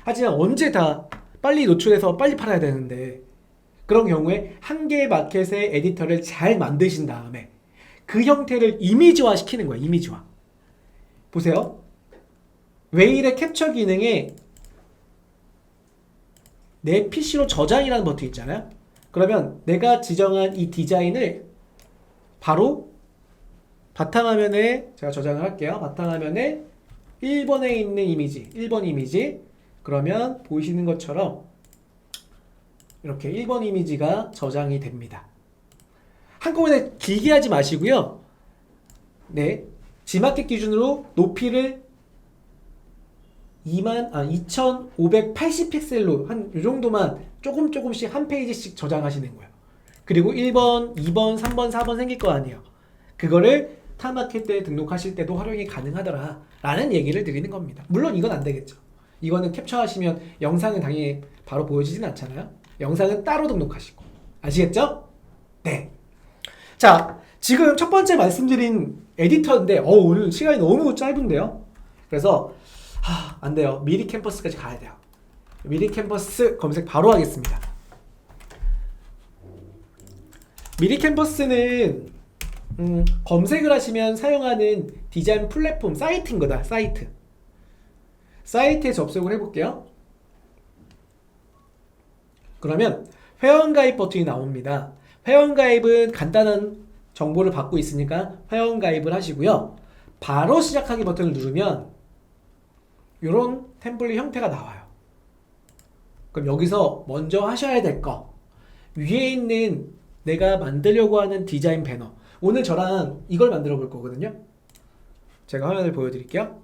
하지만 언제 다 빨리 노출해서 빨리 팔아야 되는데 그런 경우에 한 개의 마켓의 에디터를 잘 만드신 다음에 그 형태를 이미지화 시키는 거예요. 이미지화. 보세요. 웨일의 캡처 기능에 내 PC로 저장이라는 버튼 있잖아요. 그러면 내가 지정한 이 디자인을 바로 바탕화면에 제가 저장을 할게요. 바탕화면에 1번에 있는 이미지, 1번 이미지. 그러면 보이시는 것처럼 이렇게 1번 이미지가 저장이 됩니다. 한꺼번에 길게 하지 마시고요. 네, 지마켓 기준으로 높이를 2580 픽셀로 한 이 정도만 조금씩 한 페이지씩 저장하시는 거예요. 그리고 1번, 2번, 3번, 4번 생길 거 아니에요. 그거를 타마켓 때 등록하실 때도 활용이 가능하더라 라는 얘기를 드리는 겁니다. 물론 이건 안 되겠죠. 이거는 캡처하시면 영상은 당연히 바로 보여지진 않잖아요. 영상은 따로 등록하시고. 아시겠죠? 네. 자, 지금 첫 번째 말씀드린 에디터인데 오늘 시간이 너무 짧은데요. 그래서 안 돼요. 미리 캠퍼스까지 가야 돼요. 미리 캠퍼스 검색 바로 하겠습니다. 미리 캠퍼스는 검색을 하시면 사용하는 디자인 플랫폼 사이트인 거다. 사이트에 접속을 해볼게요. 그러면 회원가입 버튼이 나옵니다. 회원가입은 간단한 정보를 받고 있으니까 회원가입을 하시고요. 바로 시작하기 버튼을 누르면 이런 템플릿 형태가 나와요. 그럼 여기서 먼저 하셔야 될 거 위에 있는 내가 만들려고 하는 디자인 배너. 오늘 저랑 이걸 만들어 볼 거거든요. 제가 화면을 보여드릴게요.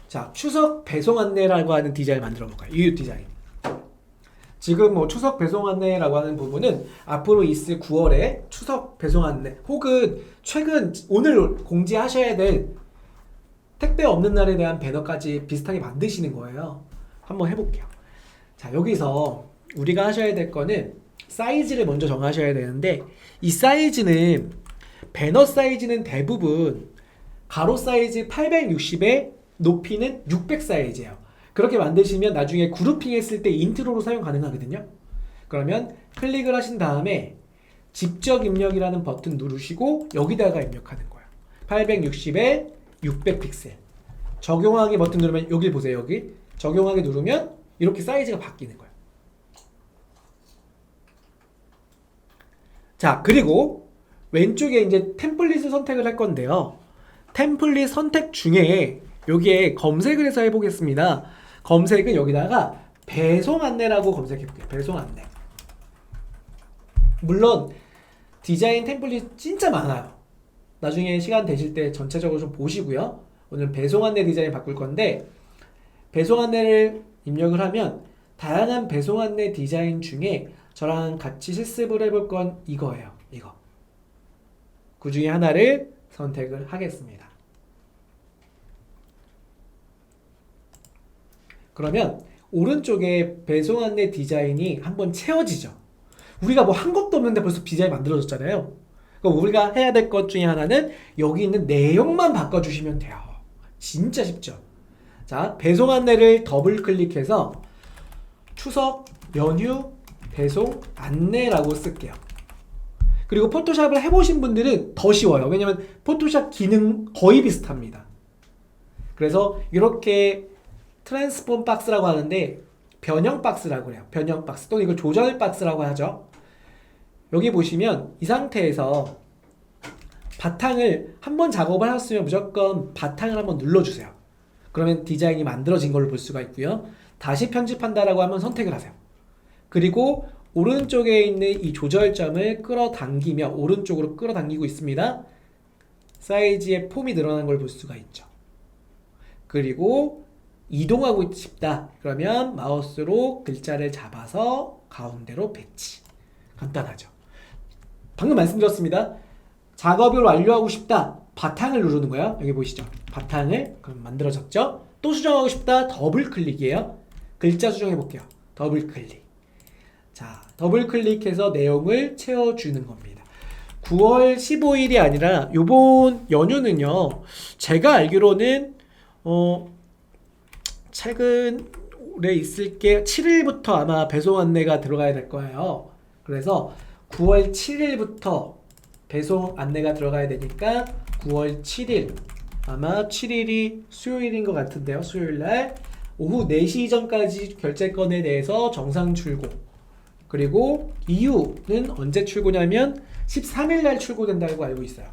자, 추석 배송 안내라고 하는 디자인을 만들어 볼까요? 이 디자인. 지금 뭐 추석 배송 안내라고 하는 부분은 앞으로 있을 9월에 추석 배송 안내 혹은 최근 오늘 공지하셔야 될 택배 없는 날에 대한 배너까지 비슷하게 만드시는 거예요. 한번 해볼게요. 자, 여기서 우리가 하셔야 될 거는 사이즈를 먼저 정하셔야 되는데, 이 사이즈는 배너 사이즈는 대부분 가로 사이즈 860에 높이는 600 사이즈예요. 그렇게 만드시면 나중에 그룹핑 했을 때 인트로로 사용 가능하거든요. 그러면 클릭을 하신 다음에 직접 입력이라는 버튼 누르시고 여기다가 입력하는 거예요. 860에 600 픽셀. 적용하기 버튼 누르면 여기 보세요. 여기 적용하기 누르면 이렇게 사이즈가 바뀌는 거예요. 자, 그리고 왼쪽에 이제 템플릿을 선택을 할 건데요. 템플릿 선택 중에 여기에 검색을 해서 해보겠습니다. 검색은 여기다가 배송 안내라고 검색해 볼게요. 배송 안내. 물론 디자인 템플릿 진짜 많아요. 나중에 시간 되실 때 전체적으로 좀 보시고요. 오늘 배송 안내 디자인 바꿀 건데, 배송 안내를 입력을 하면 다양한 배송 안내 디자인 중에 저랑 같이 실습을 해볼 건 이거예요. 이거. 그 중에 하나를 선택을 하겠습니다. 그러면 오른쪽에 배송 안내 디자인이 한번 채워지죠. 우리가 뭐 한 것도 없는데 벌써 디자인 만들어졌잖아요. 그럼 우리가 해야 될 것 중에 하나는 여기 있는 내용만 바꿔주시면 돼요. 진짜 쉽죠. 자, 배송 안내를 더블 클릭해서 추석 연휴 배송 안내라고 쓸게요. 그리고 포토샵을 해보신 분들은 더 쉬워요. 왜냐면 포토샵 기능 거의 비슷합니다. 그래서 이렇게 트랜스폼 박스라고 하는데 변형 박스라고 해요. 변형 박스 또는 이걸 조절 박스라고 하죠. 여기 보시면 이 상태에서 바탕을 한번 작업을 하셨으면 무조건 바탕을 한번 눌러주세요. 그러면 디자인이 만들어진 걸로 볼 수가 있고요. 다시 편집한다라고 하면 선택을 하세요. 그리고 오른쪽에 있는 이 조절점을 끌어당기며 오른쪽으로 끌어당기고 있습니다. 사이즈의 폼이 늘어난 걸 볼 수가 있죠. 그리고 이동하고 싶다. 그러면 마우스로 글자를 잡아서 가운데로 배치. 간단하죠. 방금 말씀드렸습니다. 작업을 완료하고 싶다. 바탕을 누르는 거예요. 여기 보이시죠? 바탕을 그럼 만들어졌죠? 또 수정하고 싶다. 더블 클릭이에요. 글자 수정해 볼게요. 더블 클릭. 자, 더블 클릭해서 내용을 채워주는 겁니다. 9월 15일이 아니라 요번 연휴는요. 제가 알기로는 최근에 있을 게 7일부터 아마 배송 안내가 들어가야 될 거예요. 그래서 9월 7일부터 배송 안내가 들어가야 되니까 9월 7일 아마 7일이 수요일인 것 같은데요. 수요일날 오후 4시 이전까지 결제건에 대해서 정상 출고, 그리고 이유는 언제 출고냐면 13일날 출고된다고 알고 있어요.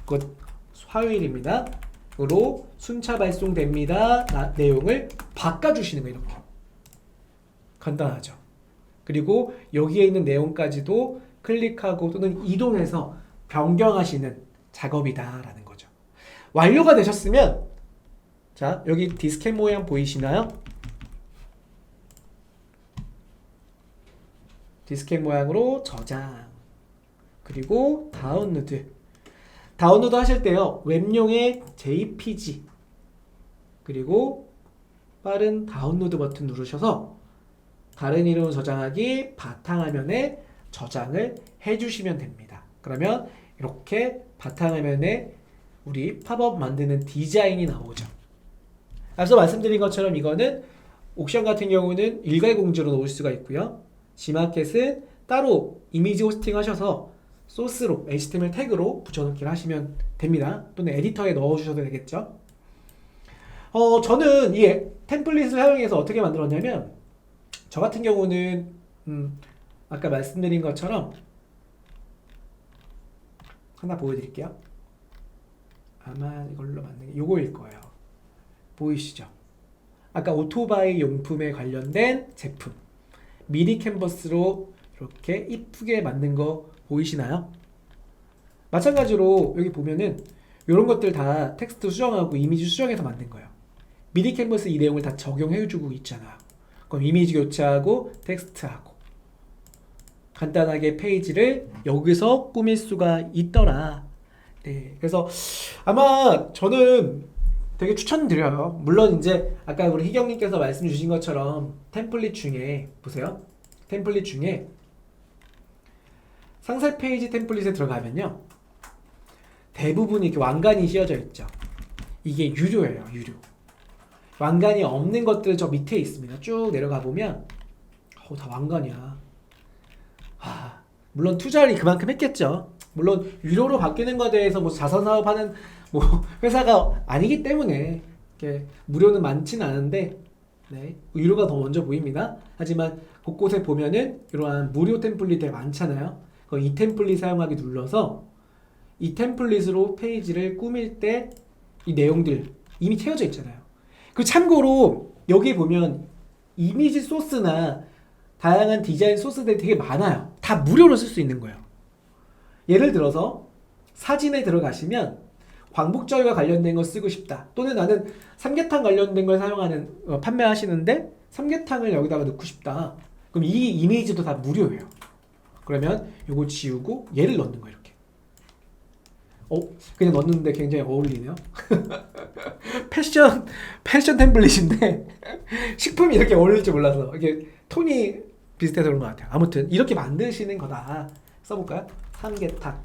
그것 화요일입니다. 으로 순차 발송됩니다. 내용을 바꿔주시는 거예요. 이렇게 간단하죠. 그리고 여기에 있는 내용까지도 클릭하고 또는 이동해서 변경하시는 작업이다라는 거죠. 완료가 되셨으면 자, 여기 디스켓 모양 보이시나요? 디스켓 모양으로 저장, 그리고 다운로드 하실 때요, 웹용의 JPG 그리고 빠른 다운로드 버튼 누르셔서 다른 이름 저장하기 바탕화면에 저장을 해주시면 됩니다. 그러면 이렇게 바탕화면에 우리 팝업 만드는 디자인이 나오죠. 앞서 말씀드린 것처럼 이거는 옥션 같은 경우는 일괄공지로 놓을 수가 있고요. G마켓은 따로 이미지 호스팅 하셔서 소스로 HTML 태그로 붙여넣기를 하시면 됩니다. 또는 에디터에 넣어주셔도 되겠죠. 저는 이 템플릿을 사용해서 어떻게 만들었냐면, 저 같은 경우는 아까 말씀드린 것처럼 하나 보여드릴게요. 아마 이걸로 만든 게 요거일 거예요. 보이시죠? 아까 오토바이 용품에 관련된 제품 미리 캔버스로 이렇게 이쁘게 만든 거 보이시나요? 마찬가지로 여기 보면은 이런 것들 다 텍스트 수정하고 이미지 수정해서 만든 거예요. 미리 캔버스 이 내용을 다 적용해주고 있잖아요. 그럼 이미지 교체하고 텍스트하고 간단하게 페이지를 여기서 꾸밀 수가 있더라. 네, 그래서 아마 저는 되게 추천드려요. 물론 이제 아까 우리 희경님께서 말씀 주신 것처럼 템플릿 중에 보세요. 템플릿 중에 상세 페이지 템플릿에 들어가면요, 대부분이 이렇게 왕관이 씌워져 있죠. 이게 유료예요, 유료. 왕관이 없는 것들 저 밑에 있습니다. 쭉 내려가 보면 다 왕관이야. 물론 투자를 그만큼 했겠죠. 물론 유료로 바뀌는 것에 대해서 뭐 자선 사업하는 뭐 회사가 아니기 때문에 이렇게 무료는 많지는 않은데, 네, 유료가 더 먼저 보입니다. 하지만 곳곳에 보면은 이러한 무료 템플릿이 많잖아요. 그럼 이 템플릿 사용하기 눌러서 이 템플릿으로 페이지를 꾸밀 때 이 내용들 이미 채워져 있잖아요. 그 참고로 여기 보면 이미지 소스나 다양한 디자인 소스들이 되게 많아요. 다 무료로 쓸 수 있는 거예요. 예를 들어서 사진에 들어가시면 광복절과 관련된 거 쓰고 싶다, 또는 나는 삼계탕 관련된 걸 사용하는 판매하시는데 삼계탕을 여기다가 넣고 싶다, 그럼 이 이미지도 다 무료예요. 그러면 이거 지우고 얘를 넣는 거예요. 이렇게 그냥 넣었는데 굉장히 어울리네요. 패션 템플릿인데 식품이 이렇게 어울릴 줄 몰라서 이게 톤이 비슷해서 그런 것 같아요. 아무튼 이렇게 만드시는 거다. 써볼까요? 삼계탕,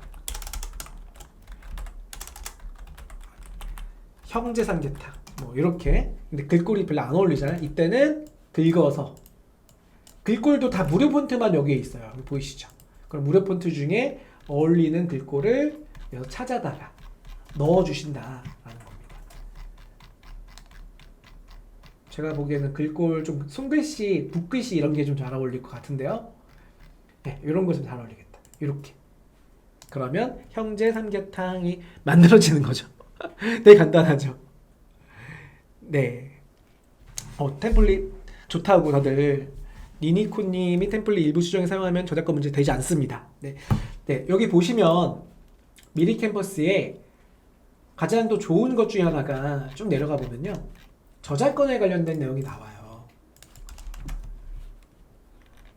형제 삼계탕, 뭐 이렇게. 근데 글꼴이 별로 안 어울리잖아요. 이때는 긁어서, 글꼴도 다 무료 폰트만 여기에 있어요. 여기 보이시죠? 그럼 무료 폰트 중에 어울리는 글꼴을 찾아다가 넣어주신다라는 겁니다. 제가 보기에는 글꼴 좀 손글씨, 붓글씨 이런 게 좀 잘 어울릴 것 같은데요. 네, 이런 거 좀 잘 어울리겠다. 이렇게. 그러면 형제 삼계탕이 만들어지는 거죠. 되게 간단하죠. 네. 템플릿 좋다고 다들. 니니코님이 템플릿 일부 수정에 사용하면 저작권 문제 되지 않습니다. 네. 네, 여기 보시면 미리 캔버스에 가장 또 좋은 것 중에 하나가 좀 내려가 보면요, 저작권에 관련된 내용이 나와요.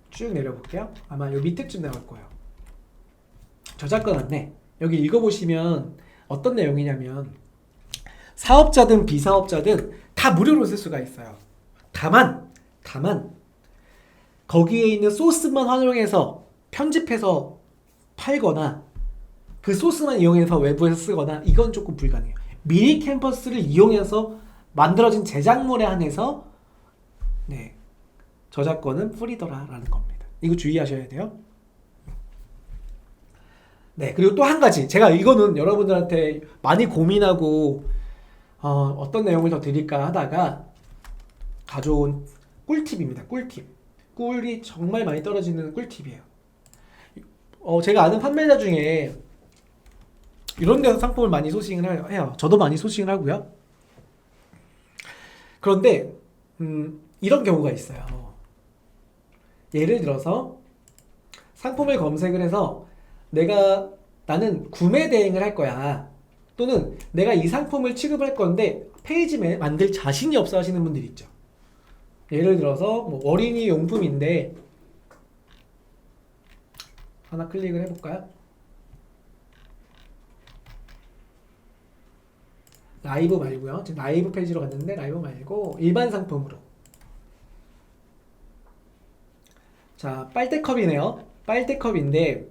쭉 내려볼게요. 아마 요 밑에쯤 나올 거예요. 저작권 안내. 여기 읽어보시면 어떤 내용이냐면 사업자든 비사업자든 다 무료로 쓸 수가 있어요. 다만 거기에 있는 소스만 활용해서 편집해서 팔거나 그 소스만 이용해서 외부에서 쓰거나 이건 조금 불가능해요. 미리 캔버스를 이용해서 만들어진 제작물에 한해서 네, 저작권은 프리더라라는 겁니다. 이거 주의하셔야 돼요. 네, 그리고 또 한 가지, 제가 이거는 여러분들한테 많이 고민하고 어떤 내용을 더 드릴까 하다가 가져온 꿀팁입니다. 꿀이 정말 많이 떨어지는 꿀팁이에요. 제가 아는 판매자 중에 이런 데서 상품을 많이 소싱을 해요. 저도 많이 소싱을 하고요. 그런데 이런 경우가 있어요. 예를 들어서 상품을 검색을 해서 나는 구매 대행을 할 거야, 또는 내가 이 상품을 취급할 건데 페이지 만들 자신이 없어 하시는 분들 있죠. 예를 들어서 뭐 어린이 용품인데 하나 클릭을 해볼까요? 라이브 말고요. 지금 라이브 페이지로 갔는데 라이브 말고 일반 상품으로. 자, 빨대컵이네요. 빨대컵인데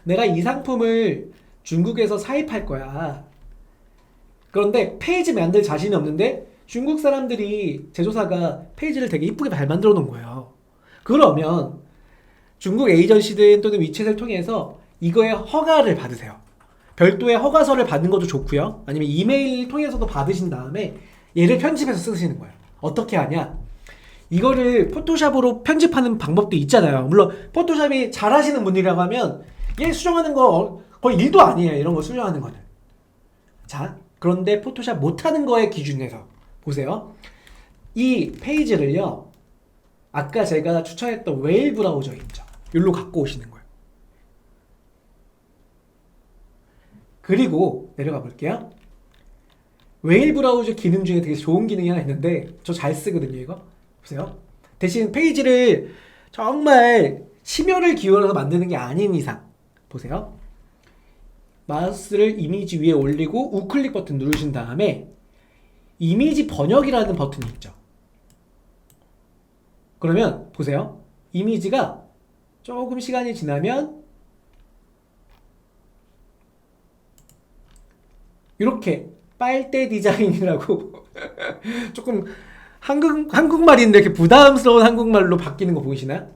내가 이 상품을 중국에서 사입할 거야. 그런데 페이지 만들 자신이 없는데 중국 사람들이, 제조사가 페이지를 되게 이쁘게 잘 만들어 놓은 거예요. 그러면 중국 에이전시들 또는 위챗을 통해서 이거에 허가를 받으세요. 별도의 허가서를 받는 것도 좋고요. 아니면 이메일 통해서도 받으신 다음에 얘를 편집해서 쓰시는 거예요. 어떻게 하냐? 이거를 포토샵으로 편집하는 방법도 있잖아요. 물론 포토샵이 잘 하시는 분이라고 하면 얘 수정하는 거 거의 일도 아니에요. 이런 거 수정하는 거는. 자, 그런데 포토샵 못하는 거에 기준에서 보세요. 이 페이지를요, 아까 제가 추천했던 웨일 브라우저 있죠. 여기로 갖고 오시는 거예요. 그리고 내려가 볼게요. 웨일 브라우저 기능 중에 되게 좋은 기능이 하나 있는데 저 잘 쓰거든요. 이거 보세요. 대신 페이지를 정말 심혈을 기울여서 만드는 게 아닌 이상 보세요. 마우스를 이미지 위에 올리고 우클릭 버튼 누르신 다음에 이미지 번역이라는 버튼이 있죠. 그러면 보세요. 이미지가 조금 시간이 지나면 이렇게 빨대 디자인이라고 조금 한국말인데 이렇게 부담스러운 한국말로 바뀌는 거 보이시나요?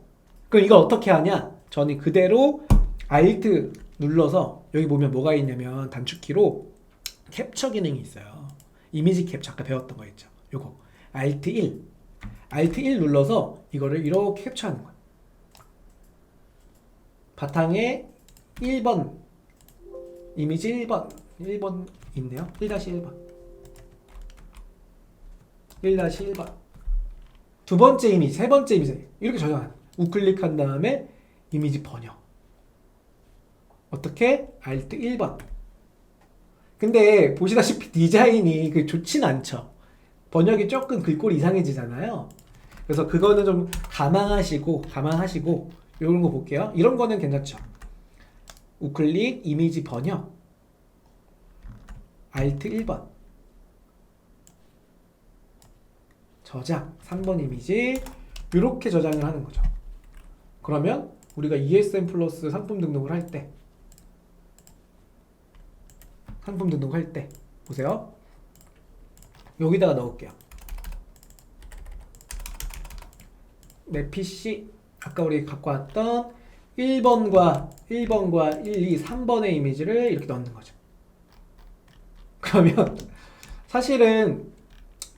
그럼 이걸 어떻게 하냐? 저는 그대로 Alt 눌러서 여기 보면 뭐가 있냐면 단축키로 캡처 기능이 있어요. 이미지 캡처 아까 배웠던 거 있죠. 요거 Alt 1 눌러서 이거를 이렇게 캡처하는 거예요. 바탕에 1번 이미지 1번 있네요. 1-1번 1-1번 두 번째 이미지, 세 번째 이미지 이렇게 저장하는 거예요. 우클릭한 다음에 이미지 번역 어떻게? Alt 1번 근데 보시다시피 디자인이 좋진 않죠. 번역이 조금 글꼴이 이상해지잖아요. 그래서 그거는 좀 감안하시고 이런 거 볼게요. 이런 거는 괜찮죠. 우클릭 이미지 번역 Alt 1번 저장 3번 이미지 이렇게 저장을 하는 거죠. 그러면 우리가 ESN 플러스 상품 등록을 할 때 보세요. 여기다가 넣을게요. 내 PC 아까 우리 갖고 왔던 1번과 1, 2, 3번의 이미지를 이렇게 넣는 거죠. 그러면 사실은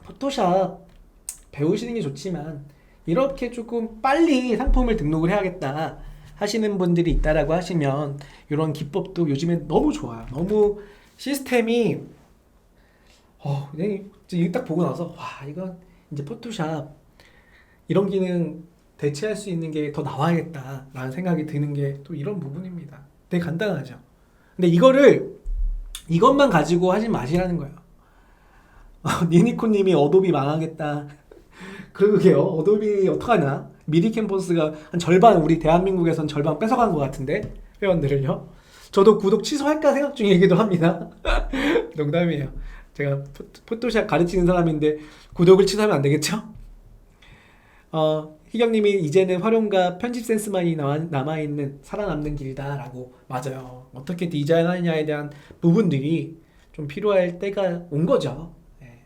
포토샵 배우시는 게 좋지만 이렇게 조금 빨리 상품을 등록을 해야겠다 하시는 분들이 있다라고 하시면 이런 기법도 요즘에 너무 좋아요. 너무 시스템이 이거 딱 보고 나서 와 이건 이제 포토샵 이런 기능 대체할 수 있는 게 더 나와야겠다 라는 생각이 드는 게 또 이런 부분입니다. 되게 간단하죠. 근데 이것만 가지고 하지 마시라는 거예요. 니니코님이 어도비 망하겠다. 그러게요. 어도비 어떡하냐. 미디 캠퍼스가 한 절반 우리 대한민국에선 절반 뺏어간 것 같은데 회원들을요. 저도 구독 취소할까 생각 중이기도 합니다. 농담이에요. 제가 포토샵 가르치는 사람인데 구독을 취소하면 안 되겠죠? 희경님이 이제는 활용과 편집 센스만이 남아있는 살아남는 길이다 라고 맞아요. 어떻게 디자인하느냐에 대한 부분들이 좀 필요할 때가 온 거죠.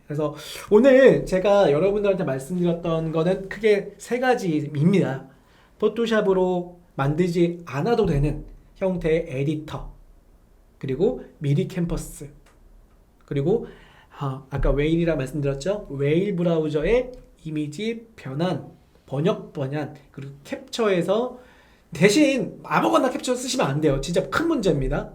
그래서 오늘 제가 여러분들한테 말씀드렸던 거는 크게 세 가지입니다. 포토샵으로 만들지 않아도 되는 형태의 에디터, 그리고 미디 캠퍼스, 그리고 아까 웨일이라 말씀드렸죠. 웨일 브라우저의 이미지 번역, 그리고 캡처해서 대신 아무거나 캡처 쓰시면 안 돼요. 진짜 큰 문제입니다.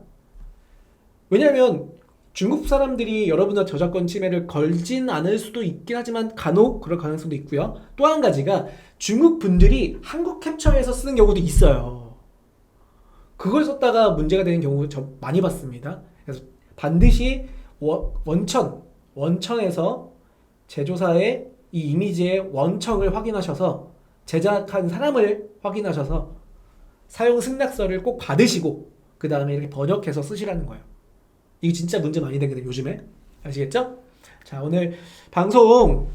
왜냐면 중국 사람들이 여러분들 저작권 침해를 걸진 않을 수도 있긴 하지만 간혹 그럴 가능성도 있고요. 또 한 가지가 중국 분들이 한국 캡처해서 쓰는 경우도 있어요. 그걸 썼다가 문제가 되는 경우 저 많이 봤습니다. 그래서 반드시 원천에서 제조사의 이 이미지의 원청을 확인하셔서 제작한 사람을 확인하셔서 사용 승낙서를 꼭 받으시고 그 다음에 이렇게 번역해서 쓰시라는 거예요. 이게 진짜 문제 많이 되거든요, 요즘에. 아시겠죠? 자, 오늘 방송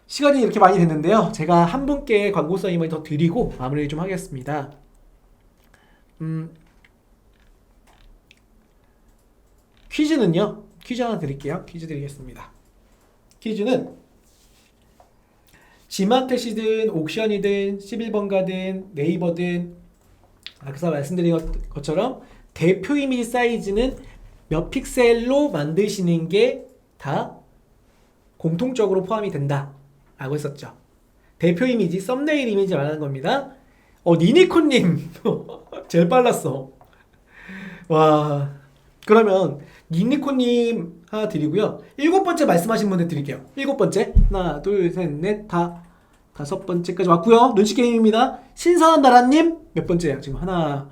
시간이 이렇게 많이 됐는데요. 제가 한 분께 광고성 이메일 더 드리고 마무리 좀 하겠습니다. 퀴즈는요. 퀴즈 하나 드릴게요. 퀴즈 드리겠습니다. 퀴즈는 지마켓이든 옥션이든 11번가든 네이버든 아까 말씀드린 것처럼 대표 이미지 사이즈는 몇 픽셀로 만드시는 게 다 공통적으로 포함이 된다 라고 했었죠. 대표 이미지, 썸네일 이미지 말하는 겁니다. 니니코님 제일 빨랐어. 와, 그러면 니니코님 하나 드리고요. 7번째 말씀하신 분들 드릴게요. 7번째. 하나, 둘, 셋, 넷, 다. 5번째까지 왔고요. 눈치 게임입니다. 신선한 나라님 몇 번째예요? 지금 하나.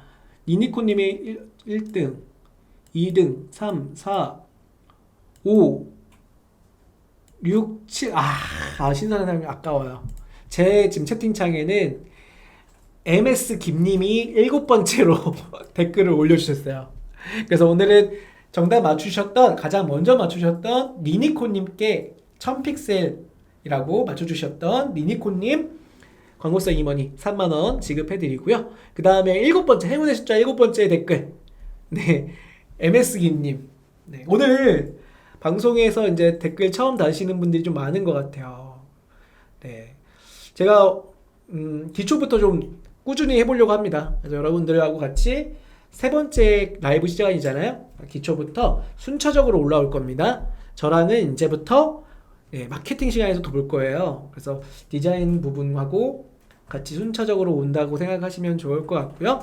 니니코님이 1등, 2등, 3, 4, 5, 6, 7. 신선한 사람이 아까워요. 제 지금 채팅창에는 MS 김님이 7번째로 댓글을 올려주셨어요. 그래서 오늘은 정답 맞추셨던, 가장 먼저 맞추셨던 니니코님께 1000픽셀이라고 맞춰주셨던 니니코님 광고성 임원이 3만원 지급해드리고요. 그 다음에 7번째, 행운의 숫자 7번째 댓글. 네, MS김님. 네, 오늘 방송에서 이제 댓글 처음 다시는 분들이 좀 많은 것 같아요. 네, 제가 기초부터 좀 꾸준히 해보려고 합니다. 그래서 여러분들하고 같이 3번째 라이브 시간이잖아요. 기초부터 순차적으로 올라올 겁니다. 저랑은 이제부터 마케팅 시간에서도 볼 거예요. 그래서 디자인 부분하고 같이 순차적으로 온다고 생각하시면 좋을 것 같고요.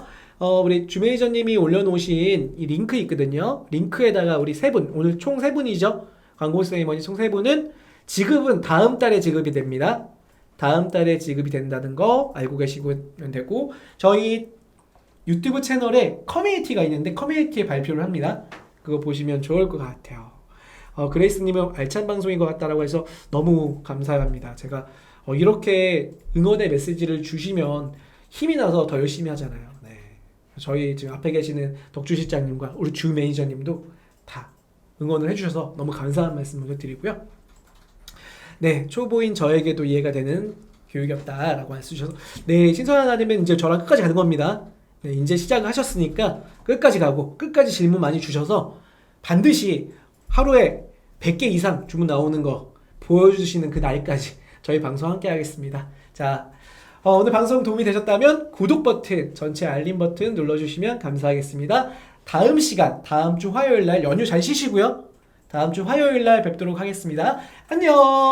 우리 주매니저님이 올려놓으신 이 링크 있거든요. 링크에다가 우리 3분, 오늘 총 3분이죠. 광고세이머니 총 3분은 지급은 다음 달에 지급이 됩니다. 다음 달에 지급이 된다는 거 알고 계시면 되고, 저희 유튜브 채널에 커뮤니티가 있는데 커뮤니티에 발표를 합니다. 그거 보시면 좋을 것 같아요. 그레이스님은 알찬 방송인 것 같다라고 해서 너무 감사합니다. 제가 이렇게 응원의 메시지를 주시면 힘이 나서 더 열심히 하잖아요. 네. 저희 지금 앞에 계시는 덕주 실장님과 우리 주 매니저님도 다 응원을 해주셔서 너무 감사한 말씀을 드리고요. 네, 초보인 저에게도 이해가 되는 교육이었다라고 말씀주셔서, 네, 신선한 하나님은 이제 저랑 끝까지 가는 겁니다. 네, 이제 시작을 하셨으니까 끝까지 가고 끝까지 질문 많이 주셔서 반드시 하루에 100개 이상 주문 나오는 거 보여주시는 그 날까지 저희 방송 함께 하겠습니다. 자, 오늘 방송 도움이 되셨다면 구독 버튼, 전체 알림 버튼 눌러주시면 감사하겠습니다. 다음 시간, 다음 주 화요일 날 연휴 잘 쉬시고요. 다음 주 화요일 날 뵙도록 하겠습니다. 안녕!